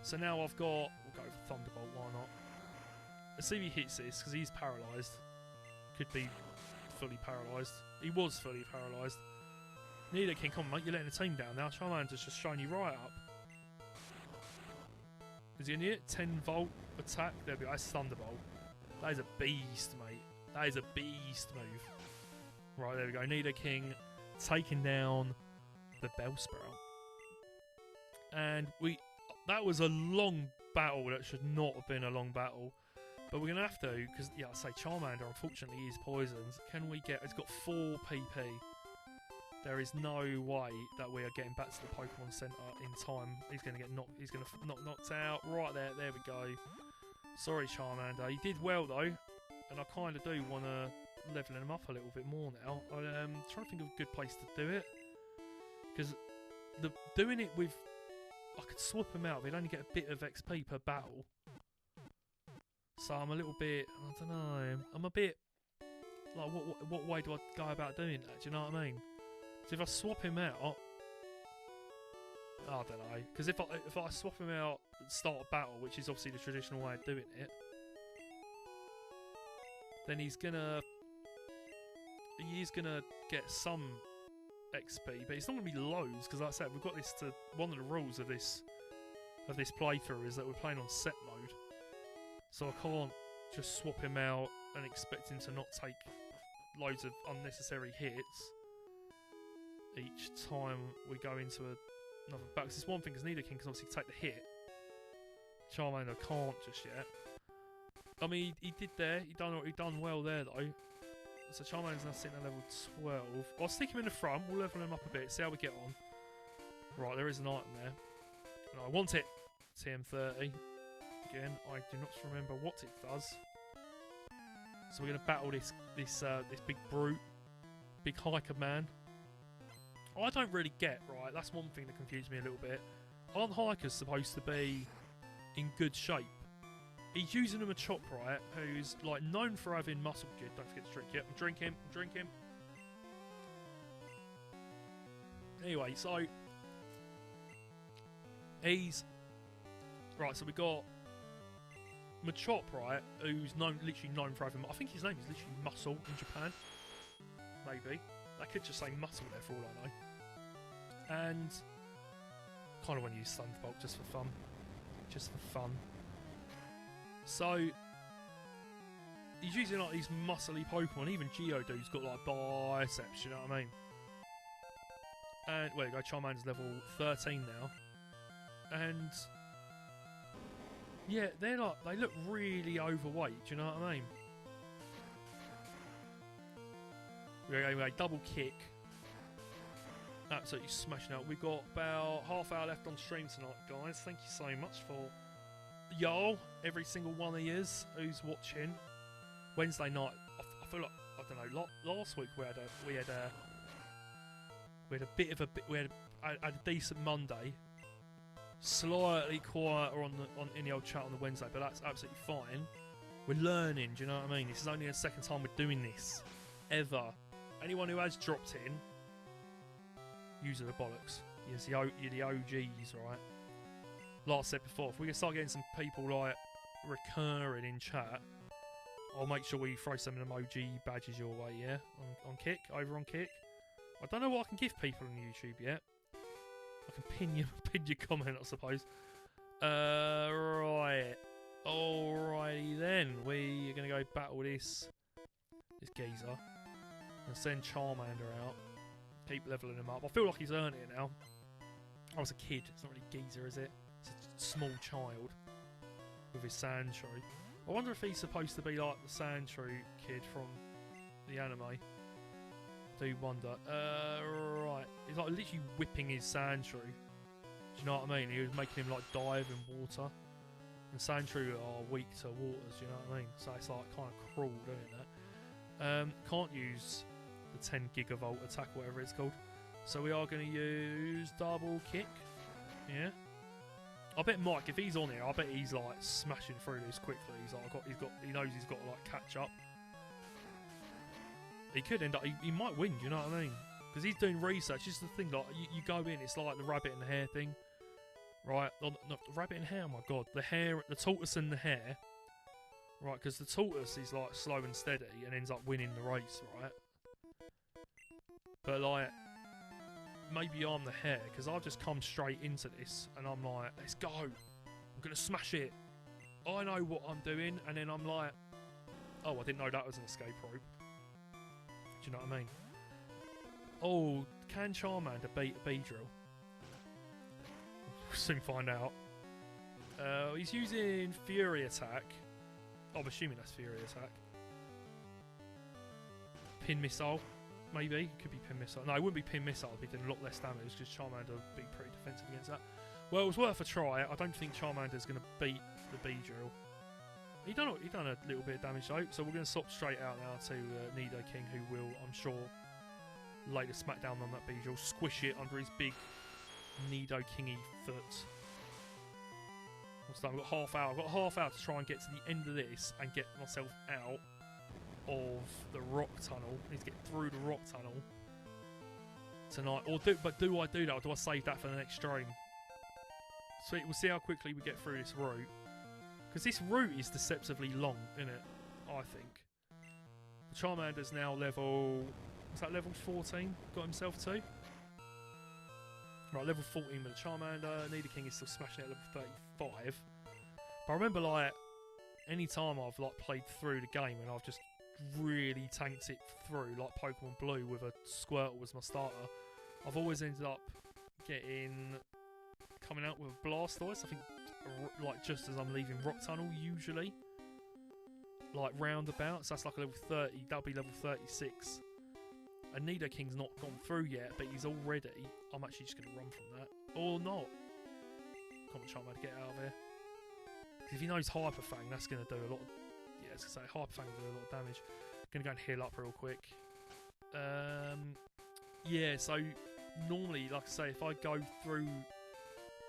So now I've got... We'll go for Thunderbolt, why not? Let's see if he hits this, because he's paralysed. Could be fully paralysed. He was fully paralysed. Nidoking, come on mate, you're letting the team down now. Charmander's just showing you right up. Is he in here? 10 volt attack. There we go. That's Thunderbolt. That is a beast, mate. That is a beast move. Right, there we go. Nidoking taking down the Bellsprout. And that was a long battle that should not have been a long battle. But we're going to have to, because, yeah, I say Charmander, unfortunately, is poisoned. Can we get... It's got 4 PP. There is no way that we are getting back to the Pokemon Center in time. He's going to get knocked. He's going to knocked out. Right there. There we go. Sorry, Charmander. He did well, though. And I kind of do want to level him up a little bit more now. I'm trying to think of a good place to do it. Because doing it with... I could swap him out. We'd only get a bit of XP per battle. So I'm a little bit... I don't know. I'm a bit... Like, what way do I go about doing that? Do you know what I mean? So if I swap him out, I don't know, because if I swap him out at the start of battle, which is obviously the traditional way of doing it, then he is gonna get some XP, but it's not gonna be loads, because like I said, we've got this to one of the rules of this playthrough is that we're playing on set mode, so I can't just swap him out and expect him to not take loads of unnecessary hits each time we go into another battle. It's one thing, because Nidoking can obviously take the hit. Charmander can't just yet. I mean, he did there. He done well there though. So Charmander's now sitting at level 12. I'll stick him in the front. We'll level him up a bit. See how we get on. Right, there is an item there. And I want it. TM30. Again, I do not remember what it does. So we're going to battle this big brute, big hiker man. I don't really get, right, that's one thing that confused me a little bit. Aren't hikers supposed to be in good shape? He's using a Machop, right, who's like known for having muscle. Don't forget to drink it. I'm drinking. Anyway, so he's right. So we got Machop, right, who's literally known for having. I think his name is literally Muscle in Japan. Maybe I could just say Muscle there for all I know. And kind of want to use Thunderbolt just for fun. So he's using like these muscly Pokemon. Even Geodude's got like biceps. You know what I mean? And well, there you go. Charmander's level 13 now, and yeah, they look really overweight. Do you know what I mean? Anyway, double kick. Absolutely smashing out. We've got about half hour left on stream tonight, guys. Thank you so much for y'all, every single one of yous who's watching. Wednesday night, I feel like, I don't know, last week we had a decent Monday. Slightly quieter in the old chat on the Wednesday, but that's absolutely fine. We're learning, do you know what I mean? This is only the second time we're doing this ever. Anyone who has dropped in, user the bollocks. You're the OGs, right? Like I said before, if we can start getting some people like recurring in chat, I'll make sure we throw some emoji badges your way, yeah? On Kick, over on Kick. I don't know what I can give people on YouTube yet. I can pin your comment, I suppose. Right. Alrighty then. We are going to go battle this geezer. And send Charmander out. Keep leveling him up. I feel like he's earned it now. I was a kid. It's not really geezer, is it? It's a small child with his Sandshrew. I wonder if he's supposed to be like the Sandshrew kid from the anime. I do wonder. Right. He's like literally whipping his Sandshrew. Do you know what I mean? He was making him like dive in water. And Sandshrew are weak to waters, do you know what I mean? So it's like kind of cruel doing that. Can't use the 10 gigavolt attack, whatever it's called. So we are going to use double kick. Yeah. I bet Mike, if he's on here, I bet he's like smashing through this quickly. He knows he's got to like catch up. He could end up. He might win. Do you know what I mean? Because he's doing research. This is the thing. Like you go in, it's like the rabbit and the hare thing, right? Oh, no, the rabbit and hare. Oh my god, the tortoise and the hare. Right, because the tortoise is like slow and steady and ends up winning the race, right? But like, maybe I'm the hare because I've just come straight into this and I'm like, let's go. I'm gonna smash it. I know what I'm doing, and then I'm like, oh, I didn't know that was an escape rope. Do you know what I mean? Oh, can Charmander beat a Beedrill? We'll soon find out. He's using Fury Attack. I'm assuming that's Fury Attack. Pin Missile, maybe. It could be Pin Missile. No, it wouldn't be Pin Missile. It'd be doing a lot less damage because Charmander would be pretty defensive against that. Well, it was worth a try. I don't think Charmander's going to beat the Beedrill. He done a little bit of damage though, so we're going to swap straight out now to Nidoking, who will, I'm sure, lay the smackdown on that Beedrill, squish it under his big Nidokingy foot. So I've got half hour. I've got half hour to try and get to the end of this and get myself out of the rock tunnel. I need to get through the rock tunnel tonight. Or do I do that, or do I save that for the next stream? So we'll see how quickly we get through this route. Because this route is deceptively long, isn't it? I think. The Charmander's now level... What's that, level 14? Got himself to? Right, level 14 with the Charmander. Nidoking is still smashing at level 35. But I remember, like, any time I've like played through the game and I've just really tanked it through, like Pokemon Blue with a Squirtle as my starter, I've always ended up coming out with a Blastoise. I think, like, just as I'm leaving Rock Tunnel, usually. Like, roundabout. So that's like a level 30. That'll be level 36. And Nidoking's not gone through yet, but he's already... I'm actually just going to run from that. Or not. Come on, Charmander, get out of here. Because if he knows Hyper Fang, that's going to do a lot of... Yeah, I was going to say, Hyper Fang will do a lot of damage. Going to go and heal up real quick. Yeah, so normally, like I say, if I go through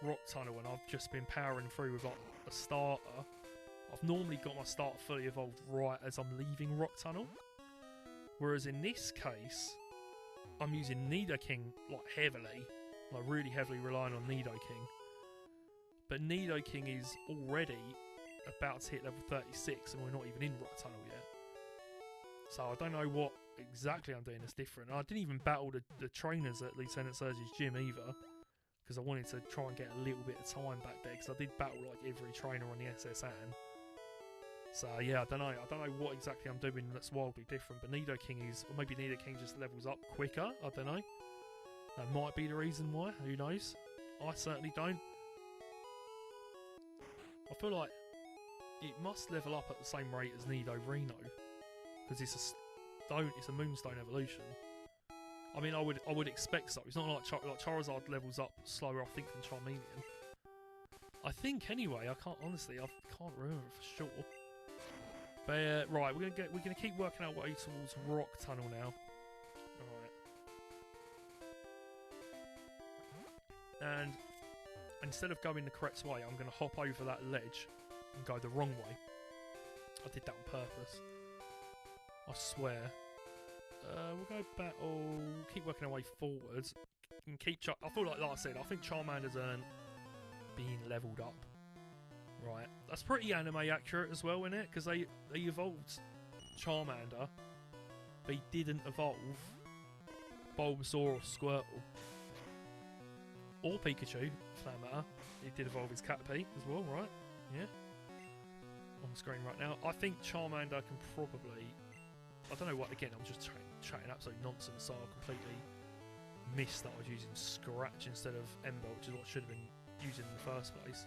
Rock Tunnel and I've just been powering through with like a starter, I've normally got my starter fully evolved right as I'm leaving Rock Tunnel. Whereas in this case, I'm using Nidoking like heavily, like really heavily relying on Nidoking. But Nidoking is already about to hit level 36 and we're not even in Rock Tunnel yet. So I don't know what exactly I'm doing that's different. I didn't even battle the trainers at Lieutenant Surge's gym either, because I wanted to try and get a little bit of time back there, because I did battle like every trainer on the SSN. So yeah, I don't know what exactly I'm doing that's wildly different, but Nidoking is, or maybe Nidoking just levels up quicker, I don't know. That might be the reason why, who knows. I certainly don't. I feel like it must level up at the same rate as Nidorino, because it's a Moonstone evolution. I mean, I would expect so. It's not like Charizard levels up slower, I think, than Charmeleon. I think anyway. I can't remember for sure. But right, we're gonna keep working our way towards Rock Tunnel now. Alright. And instead of going the correct way, I'm gonna hop over that ledge and go the wrong way. I did that on purpose. I swear. We'll go battle. Keep working our way forwards. And keep. I feel like I said, I think Charmander's earned being leveled up. Right, that's pretty anime accurate as well, isn't it? Because they evolved Charmander, but he didn't evolve Bulbasaur or Squirtle. Or Pikachu, for that matter. He did evolve his Caterpie as well, right? Yeah. On the screen right now. I think Charmander can probably... I don't know what, again, I'm just chatting absolute nonsense, so I completely missed that I was using Scratch instead of Ember, which is what I should have been using in the first place.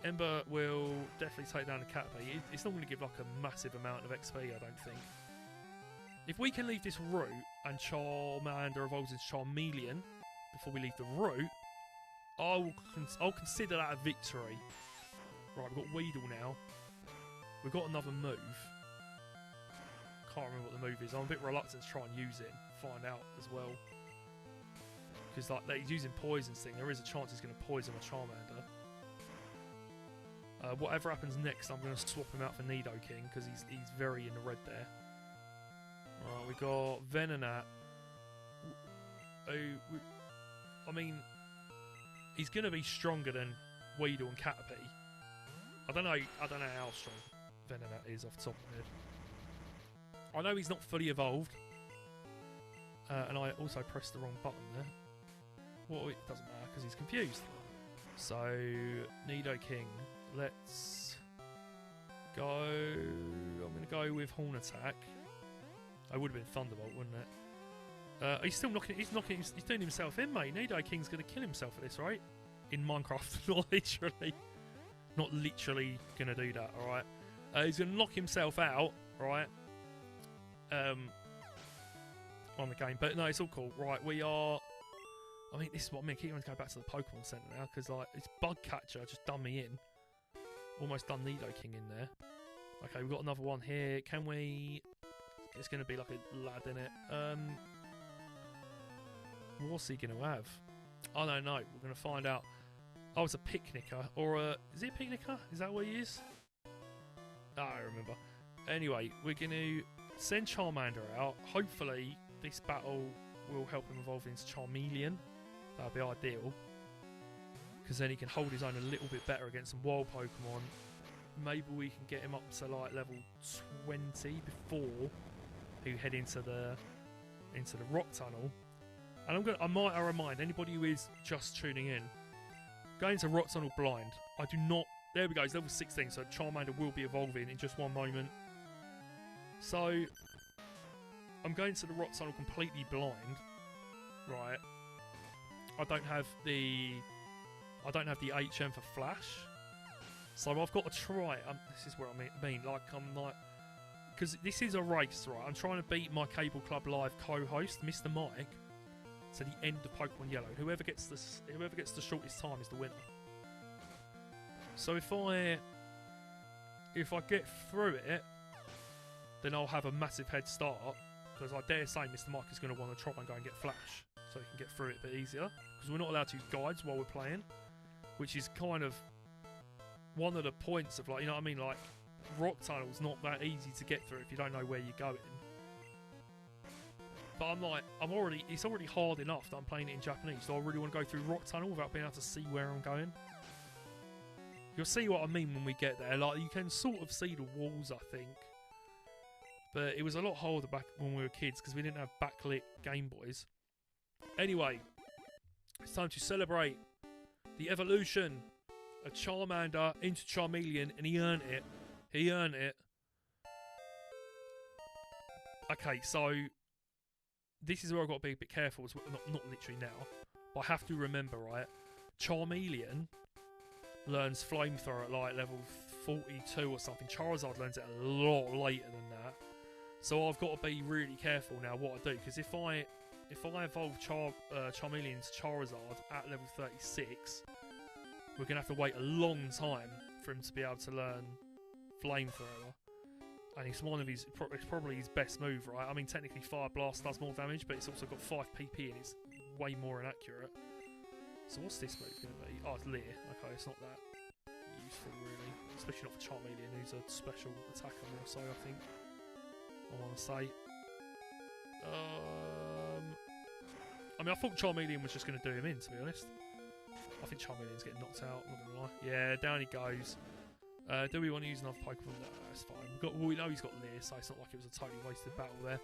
Ember will definitely take down the Caterpie. It's not going to give like a massive amount of XP, I don't think. If we can leave this route and Charmander evolves into Charmeleon before we leave the route, I'll consider that a victory. Right, we've got Weedle now. We've got another move. Can't remember what the move is. I'm a bit reluctant to try and use it and find out as well. Because like he's using Poison Sting, there is a chance he's going to poison a Charmander. Whatever happens next, I'm going to swap him out for Nidoking because he's very in the red there. Right, we got Venonat. I mean, he's going to be stronger than Weedle and Caterpie. I don't know how strong Venonat is off the top of my head. I know he's not fully evolved, and I also pressed the wrong button there. Well, it doesn't matter because he's confused. So Nidoking. Let's go. I'm going to go with Horn Attack. I would have been Thunderbolt, wouldn't it? He's still knocking. He's doing himself in, mate. Nidoking's going to kill himself for this, right? In Minecraft, not literally going to do that. All right. He's going to knock himself out, right? On the game, but no, it's all cool. Right, we are. I mean, this is what I mean. Keep on going back to the Pokemon Center now because like this Bug Catcher just done me in. Almost done Nidoking in there. Okay, we've got another one here. Can we... It's going to be like a lad in it. What's he going to have? I don't know. We're going to find out. Oh, it's a Picnicker. Or a... Is it a Picnicker? Is that what he is? Ah, I remember. Anyway, we're going to send Charmander out. Hopefully, this battle will help him evolve into Charmeleon. That would be ideal. Because then he can hold his own a little bit better against some wild Pokemon. Maybe we can get him up to like level 20 before we head into the rock tunnel. And I might remind anybody who is just tuning in, going to rock tunnel blind. I do not. There we go. It's level 16, so Charmander will be evolving in just one moment. So I'm going to the rock tunnel completely blind, right? I don't have the HM for Flash, so I've got to try. This is what I mean. Like I'm like, because this is a race, right? I'm trying to beat my Cable Club Live co-host, Mr. Mike, to the end of Pokemon Yellow. Whoever gets the shortest time is the winner. So if I get through it, then I'll have a massive head start. Because I dare say Mr. Mike is going to want to try and go and get Flash, so he can get through it a bit easier. Because we're not allowed to use guides while we're playing, which is kind of one of the points of, like, you know what I mean? Like, rock tunnel's not that easy to get through if you don't know where you're going. But I'm like, it's already hard enough that I'm playing it in Japanese, so I really want to go through rock tunnel without being able to see where I'm going. You'll see what I mean when we get there. Like, you can sort of see the walls, I think. But it was a lot harder back when we were kids because we didn't have backlit Game Boys. Anyway, it's time to celebrate the evolution of Charmander into Charmeleon, and he earned it. He earned it. Okay, so this is where I've got to be a bit careful. Not literally now, but I have to remember, right? Charmeleon learns Flamethrower at like level 42 or something. Charizard learns it a lot later than that. So I've got to be really careful now what I do, because if I evolve Charmeleon to Charizard at level 36, we're going to have to wait a long time for him to be able to learn Flamethrower. And it's it's probably his best move, right? I mean, technically Fire Blast does more damage, but it's also got 5 PP and it's way more inaccurate. So what's this move going to be? Oh, it's Leer. Okay, it's not that useful, really. Especially not for Charmeleon, who's a special attacker more so, I think. I want to say. I mean, I thought Charmeleon was just going to do him in, to be honest. I think Charmeleon's getting knocked out, I'm not going to lie. Yeah, down he goes. Do we want to use another Pokemon? No, that's fine. We know he's got Leer, so it's not like it was a totally wasted battle there.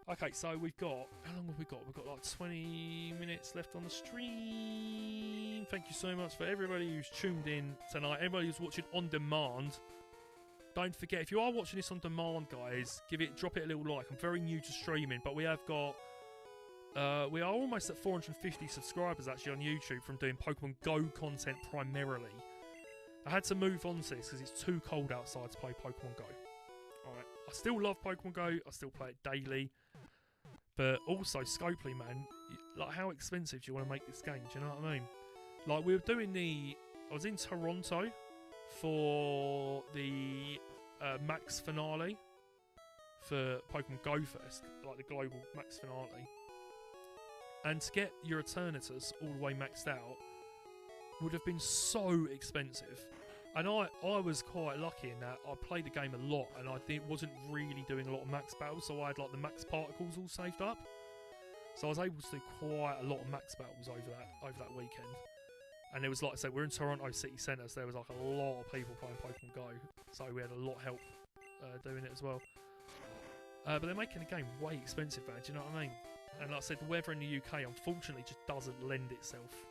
Okay, so we've got... How long have we got? We've got like 20 minutes left on the stream. Thank you so much for everybody who's tuned in tonight. Everybody who's watching on demand. Don't forget, if you are watching this on demand, guys, drop it a little like. I'm very new to streaming, but we have got... we are almost at 450 subscribers, actually, on YouTube from doing Pokemon Go content primarily. I had to move on to this because it's too cold outside to play Pokemon Go. Alright, I still love Pokemon Go. I still play it daily. But also, Scopely, man, like, how expensive do you want to make this game? Do you know what I mean? Like, we were doing I was in Toronto for the Max finale for Pokemon Go Fest, like the global Max finale. And to get your Eternatus all the way maxed out would have been so expensive. And I was quite lucky in that I played the game a lot and I wasn't really doing a lot of max battles, so I had like the max particles all saved up. So I was able to do quite a lot of max battles over that weekend. And it was, like I said, we're in Toronto City Centre, so there was like a lot of people playing Pokemon Go. So we had a lot of help doing it as well. But they're making the game way expensive, man, do you know what I mean? And like I said, the weather in the UK unfortunately just doesn't lend itself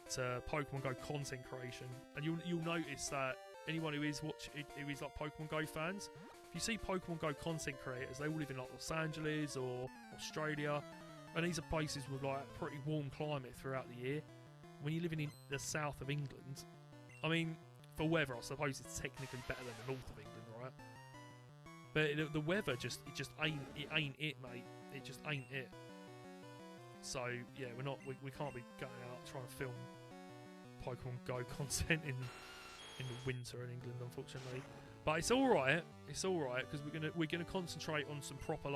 to Pokemon Go content creation. And you'll notice that anyone who is like Pokemon Go fans, if you see Pokemon Go content creators, they all live in like Los Angeles or Australia, and these are places with like pretty warm climate throughout the year. When you're living in the south of England, I mean, for weather, I suppose it's technically better than the north of England, right? But the weather it ain't it, mate. It just ain't it. So yeah, we can't be going out trying to film Pokemon Go content in the winter in England, unfortunately. But it's all right. It's all right because we're gonna concentrate on some proper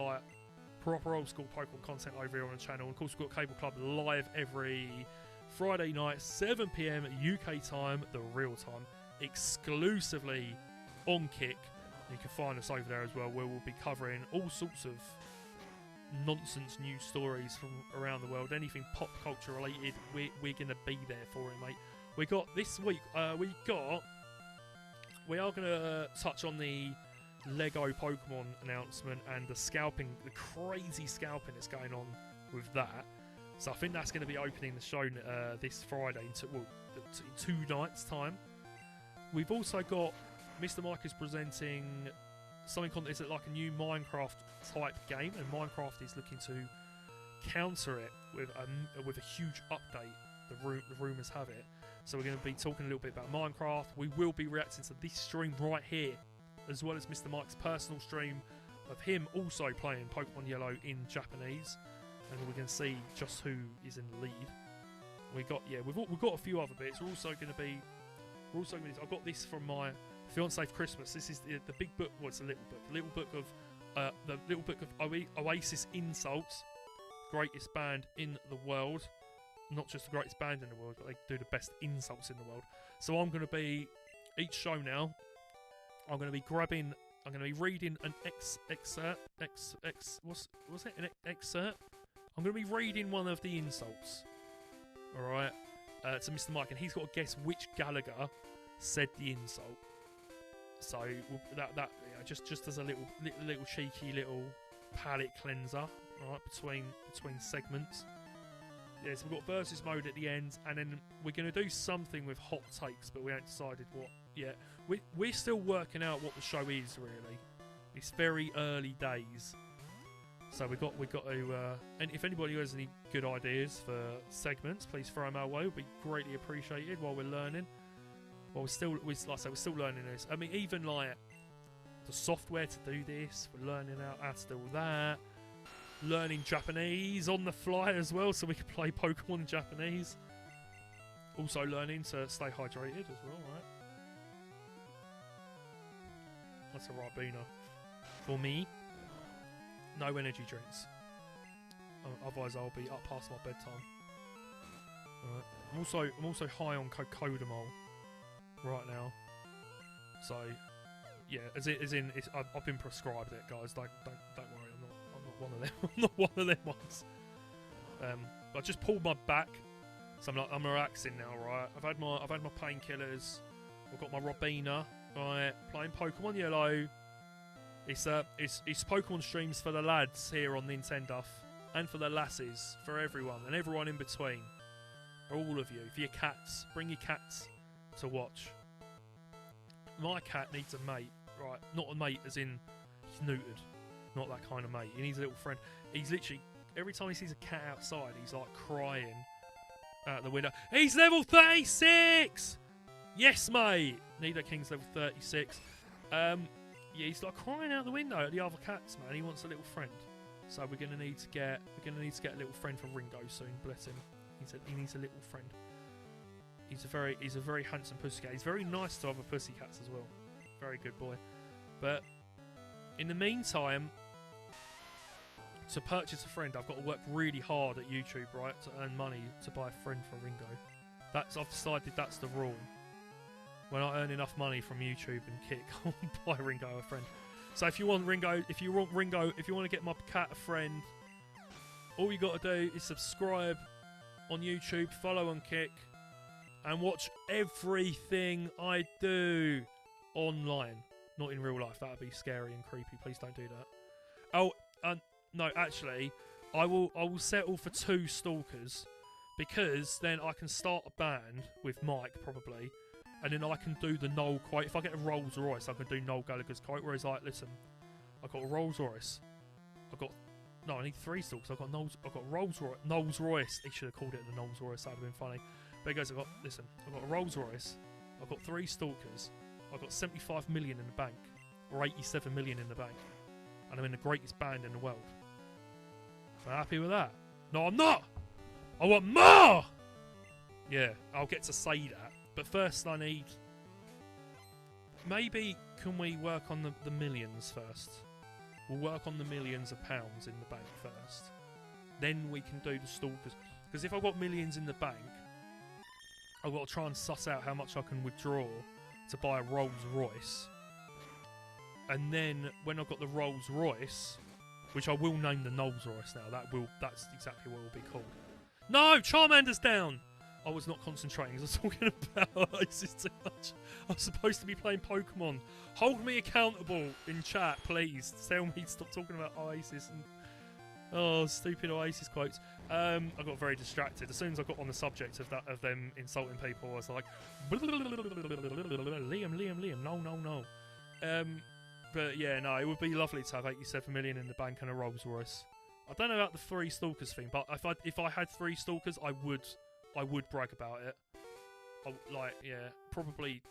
old school Pokemon content over here on the channel. And of course, we've got Cable Club live every Friday night, 7 PM UK time, the real time, exclusively on Kick. You can find us over there as well, where we'll be covering all sorts of nonsense news stories from around the world, anything pop culture related, we're gonna be there for it, mate. We got this week. We are gonna touch on the Lego Pokemon announcement and the crazy scalping that's going on with that. So I think that's going to be opening the show this Friday in 2 nights' time. We've also got Mr. Mike is presenting something on, is it like a new Minecraft type game, and Minecraft is looking to counter it with a huge update. The rumours have it. So we're going to be talking a little bit about Minecraft. We will be reacting to this stream right here, as well as Mr. Mike's personal stream of him also playing Pokemon Yellow in Japanese, and we're going to see just who is in the lead. We've got a few other bits. We're also going to be. I got this from my fiance for Christmas. This is the big book. Well, it's a little book. The little book of Oasis insults, greatest band in the world. Not just the greatest band in the world, but they do the best insults in the world. So I'm going to be, each show now, I'm going to be reading an excerpt. I'm going to be reading one of the insults, alright, to Mr. Mike, and he's got to guess which Gallagher said the insult. So just as a little cheeky little palate cleanser, right, between segments. Yeah, so we've got versus mode at the end, and then we're going to do something with hot takes, but we haven't decided what yet. We're still working out what the show is, really. It's very early days. So we've got to, and if anybody has any good ideas for segments, please throw them our way. It would be greatly appreciated while we're learning. While we're still learning this. I mean, even like the software to do this, we're learning how to do all that. Learning Japanese on the fly as well, so we can play Pokemon in Japanese. Also learning to stay hydrated as well, right? That's a Ribena. For me, no energy drinks. Otherwise, I'll be up past my bedtime. Right. I'm also high on cocodamol right now. So, yeah, as in, I've been prescribed it, guys. Don't worry. I'm not one of them ones. I just pulled my back, so I'm relaxing now, right? I've had my painkillers. I've got my Ribena, right? Playing Pokemon Yellow. It's Pokemon streams for the lads here on Nintendo, and for the lasses, for everyone, and everyone in between. For all of you, for your cats, bring your cats to watch. My cat needs a mate, right? Not a mate as in he's neutered. Not that kind of mate. He needs a little friend. He's literally, every time he sees a cat outside, he's like crying out the window. He's level 36! Yes, mate! Nidoking level 36. Yeah, he's like crying out the window at the other cats, man. He wants a little friend. So we're gonna need to get a little friend for Ringo soon. Bless him. He needs a little friend. He's a very handsome pussycat. He's very nice to other pussycats as well. Very good boy. But in the meantime, to purchase a friend, I've got to work really hard at YouTube, right, to earn money to buy a friend for Ringo. I've decided that's the rule. When I earn enough money from YouTube and Kick, I'll buy Ringo a friend. So if you want Ringo, if you want to get my cat a friend, all you got to do is subscribe on YouTube, follow on Kick, and watch everything I do online. Not in real life. That would be scary and creepy. Please don't do that. Oh, no, actually, I will settle for 2 stalkers, because then I can start a band with Mike probably, and then I can do the Noel quote. If I get a Rolls Royce, I can do Noel Gallagher's quote, where he's like, listen, I've got a Rolls Royce. I need 3 stalkers. I've got Rolls Royce. He should have called it the Knowles Royce. That would have been funny. But he goes, I've got a Rolls Royce. I've got 3 stalkers. I've got 75 million in the bank, or 87 million in the bank, and I'm in the greatest band in the world. So happy with that? No, I'm not! I want more! Yeah, I'll get to say that. But first I need... Maybe can we work on the millions first? We'll work on the millions of pounds in the bank first. Then we can do the stalkers. Because if I've got millions in the bank, I've got to try and suss out how much I can withdraw to buy a Rolls Royce. And then when I've got the Rolls Royce, which I will name the Rolls Royce now. That's exactly what it will be called. No, Charmander's down. I was not concentrating. I was talking about Oasis too much. I was supposed to be playing Pokemon. Hold me accountable in chat, please. Tell me to stop talking about Oasis and stupid Oasis quotes. I got very distracted as soon as I got on the subject of them insulting people. I was like, Liam, no. But yeah, no, it would be lovely to have 87 million in the bank and a Rolls Royce. I don't know about the 3 stalkers thing, but if I had 3 stalkers, I would brag about it. Probably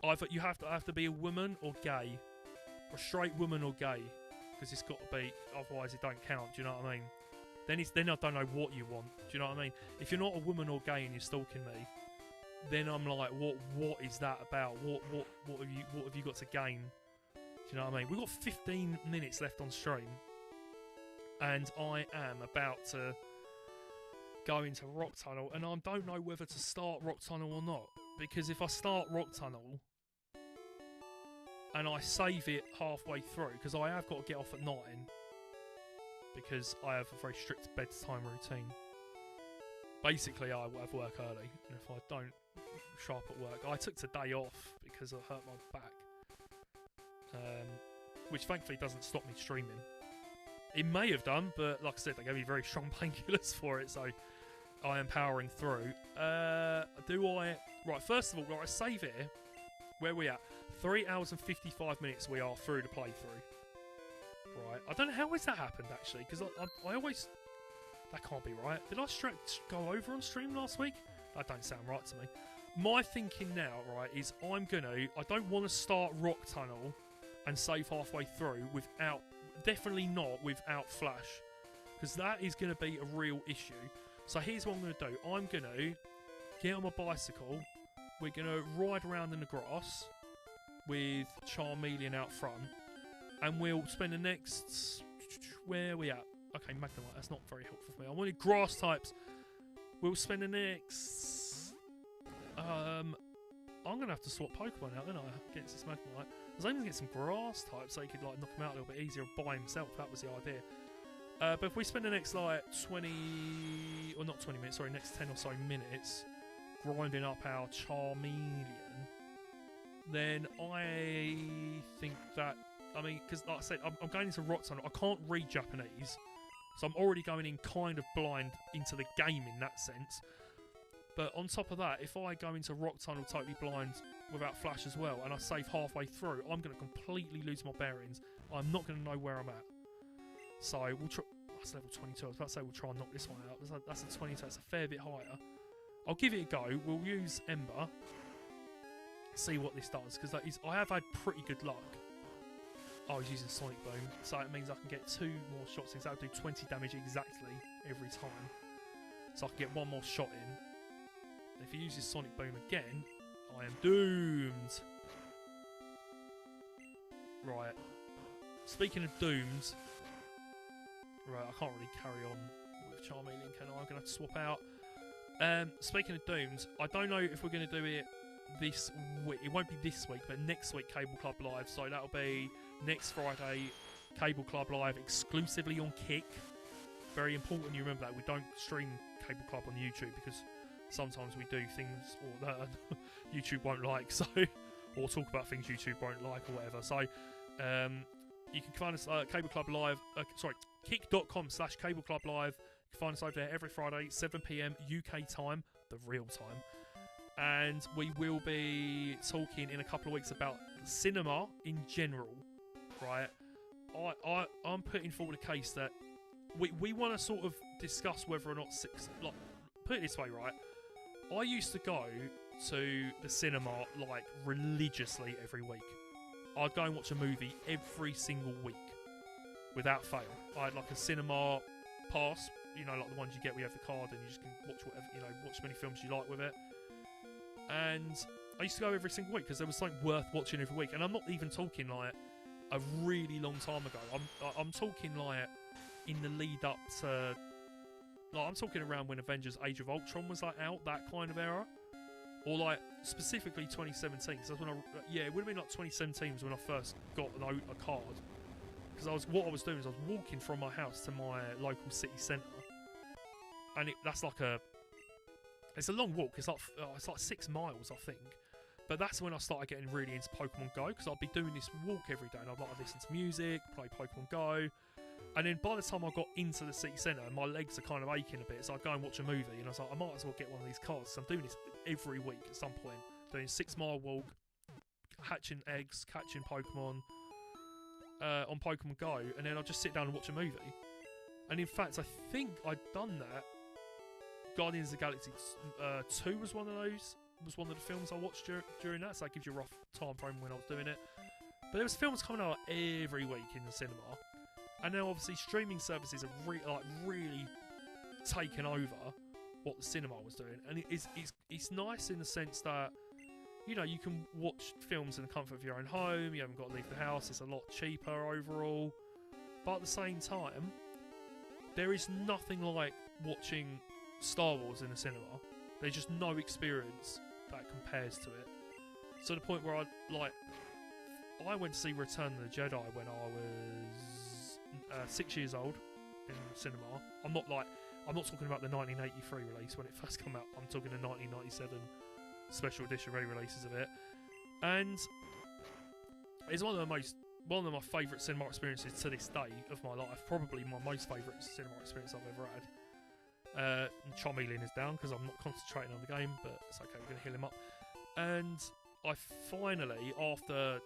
either you have to be a woman or gay, or straight woman or gay, because it's got to be. Otherwise, it don't count. Do you know what I mean? Then I don't know what you want. Do you know what I mean? If you're not a woman or gay and you're stalking me, then I'm like, what is that about? What have you got to gain? Do you know what I mean? We've got 15 minutes left on stream, and I am about to go into Rock Tunnel, and I don't know whether to start Rock Tunnel or not, because if I start Rock Tunnel and I save it halfway through, because I have got to get off at 9, because I have a very strict bedtime routine. Basically, I have work early, and if I don't show up at work, I took today off because I hurt my back, which thankfully doesn't stop me streaming. It may have done, but like I said, they gave me very strong painkillers for it, so I am powering through. Right, first of all, I save it. Where are we at? 3 hours and 55 minutes we are through the playthrough. Right, I don't know how has that happened, actually, because I always... That can't be right. Did I go over on stream last week? That don't sound right to me. My thinking now, right, is I don't want to start Rock Tunnel and save halfway through without... Definitely not without Flash, because that is going to be a real issue. So here's what I'm going to do. I'm going to get on my bicycle. We're going to ride around in the grass with Charmeleon out front, and we'll spend the next... Where are we at? Okay, Magnemite, that's not very helpful for me. I wanted grass types. We'll spend the next... I'm going to have to swap Pokemon out, aren't I, against this Magnemite. I was aiming to get some grass types so he could like knock him out a little bit easier by himself. That was the idea. But if we spend the next like 20... Or not 20 minutes, sorry, next 10 or so minutes grinding up our Charmeleon, then I think that... I mean, because like I said, I'm going into Rock Tunnel. I can't read Japanese, so I'm already going in kind of blind into the game in that sense. But on top of that, if I go into Rock Tunnel totally blind without Flash as well, and I save halfway through, I'm going to completely lose my bearings. I'm not going to know where I'm at. So we'll try... That's level 22. I was about to say we'll try and knock this one out. That's a 22. That's a fair bit higher. I'll give it a go. We'll use Ember. See what this does, because I have had pretty good luck. Oh, he's using Sonic Boom, so it means I can get 2 more shots in. So that'll do 20 damage exactly every time. So I can get 1 more shot in. If he uses Sonic Boom again, I am doomed. Right. Speaking of doomed, right, I can't really carry on with Charmeleon, can I? I'm going to have to swap out. Speaking of doomed, I don't know if we're going to do it this week. It won't be this week, but next week, Cable Club Live. So that'll be next Friday, Cable Club Live exclusively on Kick. Very important you remember that. We don't stream Cable Club on YouTube because sometimes we do things that YouTube won't like, so or talk about things YouTube won't like or whatever. So you can find us Cable Club Live. Kick.com/Cable Club Live. You can find us over there every Friday, 7 PM UK time, the real time. And we will be talking in a couple of weeks about cinema in general, right? I'm putting forward a case that we want to sort of discuss whether or not put it this way, right? I used to go to the cinema like religiously every week. I'd go and watch a movie every single week without fail. I had like a cinema pass, you know, like the ones you get where you have the card and you just can watch whatever, you know, watch as many films you like with it. And I used to go every single week because there was something worth watching every week. And I'm not even talking like a really long time ago. I'm talking like in the lead up to, like, I'm talking around when Avengers Age of Ultron was like out, that kind of era, or like specifically 2017. Because that's when it would have been like 2017 was when I first got a card. because what I was doing is I was walking from my house to my local city centre, and that's like it's a long walk. It's like 6 miles, I think. But that's when I started getting really into Pokemon Go, because I'd be doing this walk every day, and I'd like to listen to music, play Pokemon Go, and then by the time I got into the city centre, my legs are kind of aching a bit, so I'd go and watch a movie, and I was like, I might as well get one of these cards. So I'm doing this every week at some point, doing a 6-mile walk, hatching eggs, catching Pokemon on Pokemon Go, and then I'd just sit down and watch a movie. And in fact, I think I'd done that. Guardians of the Galaxy 2 was one of those. Was one of the films I watched during that, so that gives you a rough time frame when I was doing it. But there was films coming out every week in the cinema, and now obviously streaming services have really taken over what the cinema was doing, and it's nice in the sense that, you know, you can watch films in the comfort of your own home. You haven't got to leave the house. It's a lot cheaper overall, but at the same time, there is nothing like watching Star Wars in the cinema. There's just no experience that compares to it. So the point where I went to see Return of the Jedi when I was 6 years old in cinema. I'm not talking about the 1983 release when it first came out. I'm talking the 1997 special edition re-releases of it. And it's one of my favourite cinema experiences to this day of my life. Probably my most favourite cinema experience I've ever had. Charmeleon is down because I'm not concentrating on the game, but it's okay, we're going to heal him up. And I finally, after,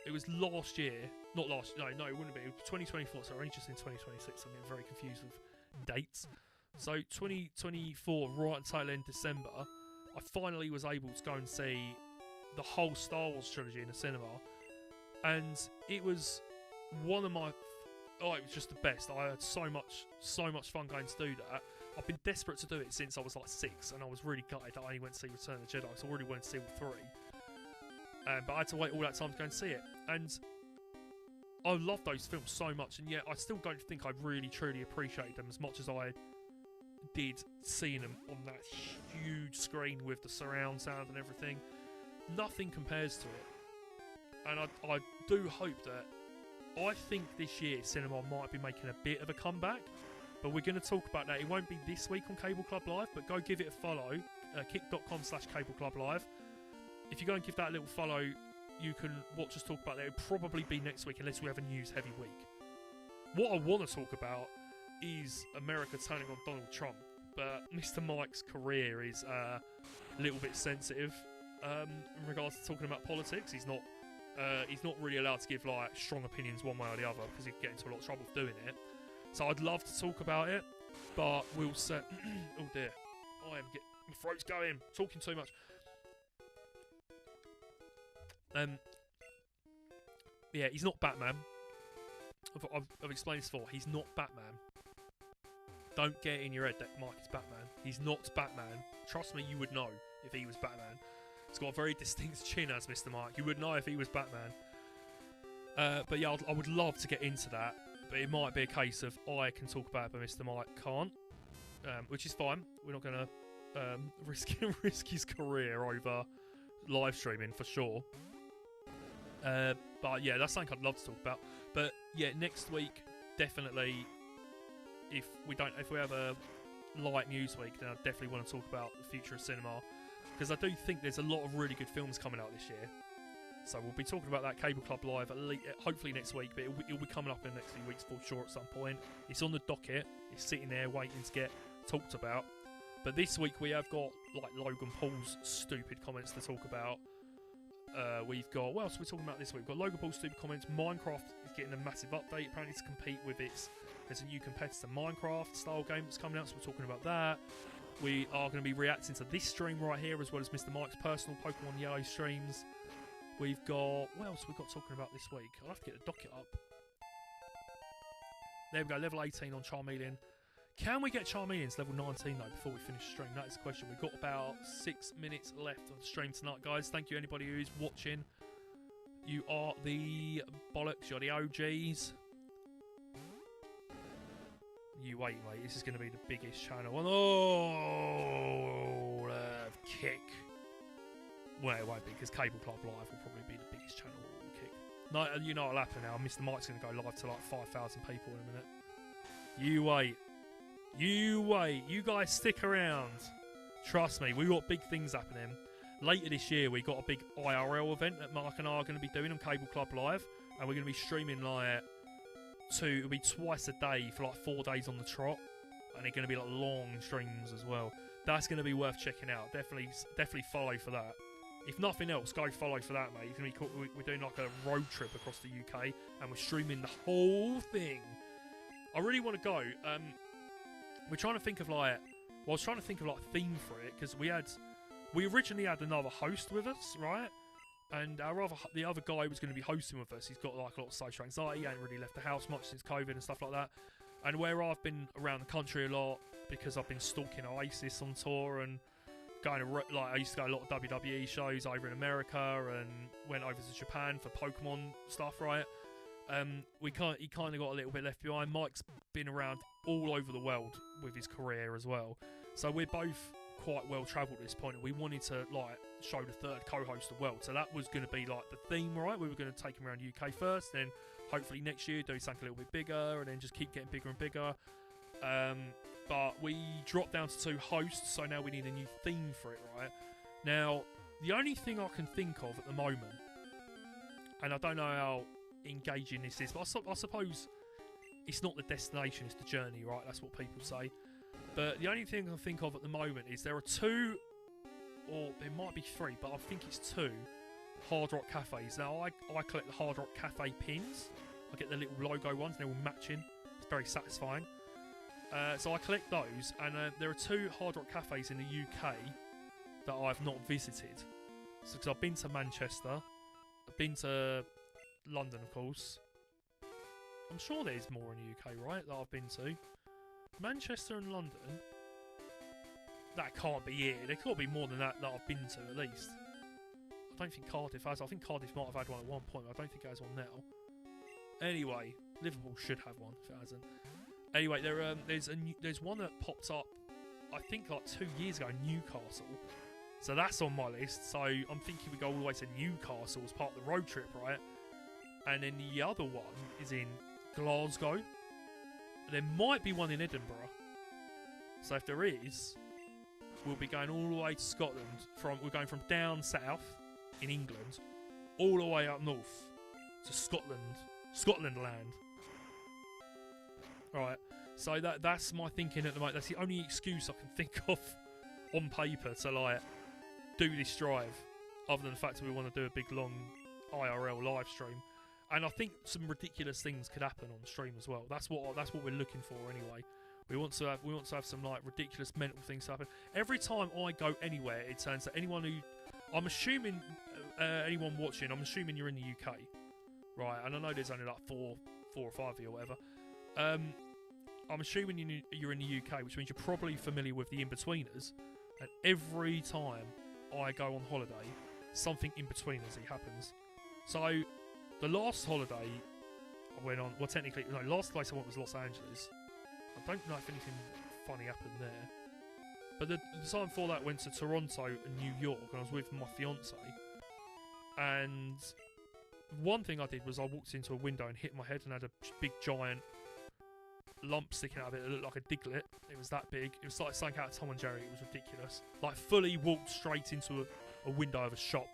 it was last year, no, it wouldn't be, it was 2024, so we're only just in 2026, I'm getting very confused with dates. So 2024, right at tail end December, I finally was able to go and see the whole Star Wars trilogy in the cinema, and it was one of my, it was just the best. I had so much fun going to do that. I've been desperate to do it since I was like 6, and I was really gutted that I only went to see Return of the Jedi, so I already went to see all 3. But I had to wait all that time to go and see it. And I love those films so much, and yet I still don't think I really truly appreciated them as much as I did seeing them on that huge screen with the surround sound and everything. Nothing compares to it. And I do hope that, I think this year cinema might be making a bit of a comeback. But we're going to talk about that. It won't be this week on Cable Club Live, but go give it a follow. Kick.com/Cable Club Live. If you go and give that a little follow, you can watch us talk about that. It'll probably be next week unless we have a news-heavy week. What I want to talk about is America turning on Donald Trump. But Mr. Mike's career is a little bit sensitive in regards to talking about politics. He's not really allowed to give like strong opinions one way or the other because he'd get into a lot of trouble for doing it. So I'd love to talk about it, but we'll set. Oh dear, my throat's going. Talking too much. Yeah, he's not Batman. I've explained this before. He's not Batman. Don't get it in your head that Mike is Batman. He's not Batman. Trust me, you would know if he was Batman. He's got a very distinct chin as Mr. Mike. You would know if he was Batman. But yeah, I would love to get into that. But it might be a case of I can talk about it, but Mr. Mike can't, which is fine. We're not going to risk his career over live streaming for sure. But yeah, that's something I'd love to talk about. But yeah, next week definitely. If we have a light news week, then I definitely want to talk about the future of cinema, because I do think there's a lot of really good films coming out this year. So we'll be talking about that Cable Club Live hopefully next week, but it'll be coming up in the next few weeks for sure at some point. It's on the docket. It's sitting there waiting to get talked about. But this week we have got like Logan Paul's stupid comments to talk about. We've got, what else are we talking about this week? We've got Logan Paul's stupid comments. Minecraft is getting a massive update apparently to compete with its. There's a new competitor Minecraft style game that's coming out, so we're talking about that. We are going to be reacting to this stream right here, as well as Mr. Mike's personal Pokemon Yellow streams. We've got, what else have we got talking about this week? I'll have to get the docket up. There we go, level 18 on Charmeleon. Can we get Charmeleon's level 19 though before we finish the stream? That is the question. We've got about 6 minutes left of the stream tonight, guys. Thank you anybody who is watching. You are the bollocks, you're the OGs. You wait, mate. This is going to be the biggest channel. Oh, kick. Well, it won't be, because Cable Club Live will probably be the biggest channel. Kick. No, you know what'll happen now. Mr. Mike's going to go live to like 5,000 people in a minute. You wait. You wait. You guys stick around. Trust me, we got big things happening. Later this year, we got a big IRL event that Mark and I are going to be doing on Cable Club Live. And we're going to be streaming like it'll be twice a day for like 4 days on the trot. And they're going to be like long streams as well. That's going to be worth checking out. Definitely follow for that. If nothing else, go follow for that, mate. It's going to be cool. We're doing like a road trip across the UK, and we're streaming the whole thing. I really want to go. We're trying to think of like, well, I was trying to think of like a theme for it, because we originally had another host with us, right? And the other guy was going to be hosting with us. He's got like a lot of social anxiety. He ain't really left the house much since COVID and stuff like that. And where I've been around the country a lot because I've been stalking Oasis on tour and going to I used to go to a lot of WWE shows over in America and went over to Japan for Pokémon stuff, right? He kind of got a little bit left behind. Mike's been around all over the world with his career as well, so we're both quite well travelled at this point. And we wanted to like show the third co-host the world, so that was going to be like the theme, right? We were going to take him around UK first, then hopefully next year do something a little bit bigger, and then just keep getting bigger and bigger. But we dropped down to 2 hosts, so now we need a new theme for it, right? Now, the only thing I can think of at the moment, and I don't know how engaging this is, but I suppose it's not the destination, it's the journey, right? That's what people say. But the only thing I can think of at the moment is there are 2, or there might be 3, but I think it's 2 Hard Rock Cafes. Now, I collect the Hard Rock Cafe pins. I get the little logo ones, and they're all matching. It's very satisfying. So I collect those, and there are 2 Hard Rock Cafes in the UK that I've not visited. So, because I've been to Manchester, I've been to London, of course. I'm sure there's more in the UK, right, that I've been to. Manchester and London. That can't be it. There can't be more than that I've been to, at least. I don't think Cardiff has. I think Cardiff might have had one at one point, but I don't think it has one now. Anyway, Liverpool should have one if it hasn't. Anyway, there's one that popped up, I think like 2 years ago in Newcastle. So that's on my list. So I'm thinking we go all the way to Newcastle as part of the road trip, right? And then the other one is in Glasgow. There might be one in Edinburgh. So if there is, we'll be going all the way to Scotland. We're going from down south in England all the way up north to Scotland land. Right, so that's my thinking at the moment. That's the only excuse I can think of on paper to like do this drive, other than the fact that we want to do a big long IRL live stream. And I think some ridiculous things could happen on stream as well. That's what we're looking for anyway. We want to have some like ridiculous mental things happen. Every time I go anywhere, it turns out anyone who, I'm assuming anyone watching, I'm assuming you're in the UK, right? And I know there's only like four or 5 of you or whatever. I'm assuming you're in the UK, which means you're probably familiar with the In-Betweeners. And every time I go on holiday, something In-Betweenersy happens. So the last holiday I went on, well, technically, no, last place I went was Los Angeles. I don't know if anything funny happened there. But the time before that, I went to Toronto and New York, and I was with my fiance. And one thing I did was I walked into a window and hit my head and had a big giant lump sticking out of it that looked like a diglet. It was that big. It was like something out of Tom and Jerry. It was ridiculous. Like fully walked straight into a window of a shop,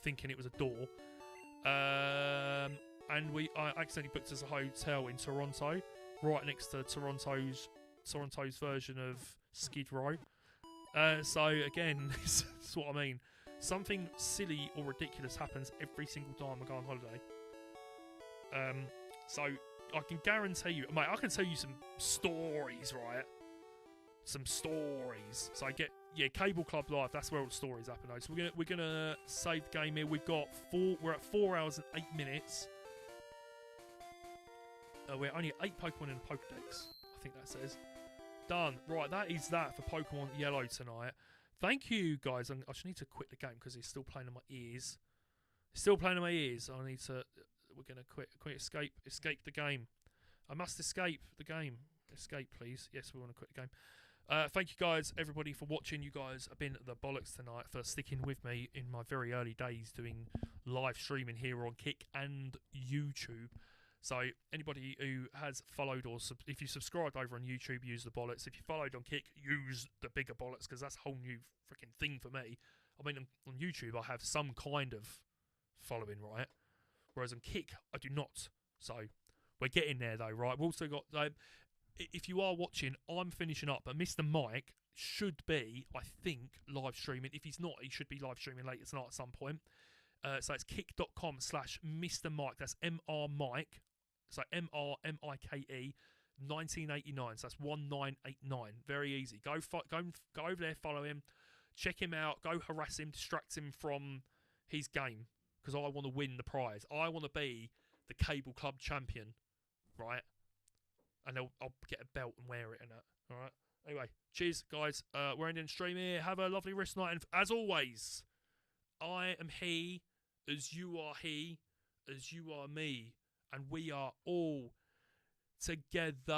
thinking it was a door. And I accidentally booked us a hotel in Toronto, right next to Toronto's version of Skid Row. So again, this is what I mean. Something silly or ridiculous happens every single time I go on holiday. So I can guarantee you, mate, I can tell you some stories, right? Some stories. So I get, Cable Club Live, that's where all the stories happen, though. So we're gonna save the game here. We're at 4 hours and 8 minutes. We're only at 8 Pokemon in the Pokedex, I think that says. Done. Right, that is that for Pokemon Yellow tonight. Thank you, guys. I just need to quit the game because it's still playing in my ears. It's still playing in my ears. I need to... We're going to quit escape the game. I must escape the game. Escape, please. Yes, we want to quit the game. Thank you guys, everybody, for watching. You guys have been the bollocks tonight for sticking with me in my very early days doing live streaming here on Kick and YouTube. So anybody who has followed or if you subscribed over on YouTube, use the bollocks. If you followed on Kick, use the bigger bollocks, because that's a whole new freaking thing for me. I mean, on YouTube, I have some kind of following, right? Whereas on Kick, I do not. So we're getting there, though, right? We've also got... if you are watching, I'm finishing up, but Mr. Mike should be, I think, live streaming. If he's not, he should be live streaming later tonight at some point. So it's kick.com/Mr. Mike. That's MR Mike. So MRMIKE 1989. So that's 1989. Very easy. Go over there, follow him, check him out, go harass him, distract him from his game, because I want to win the prize. I want to be the Cable Club champion, right? And I'll get a belt and wear it and that. All right. Anyway, cheers, guys. We're ending the stream here. Have a lovely rest night. And as always, I am he, as you are he, as you are me, and we are all together.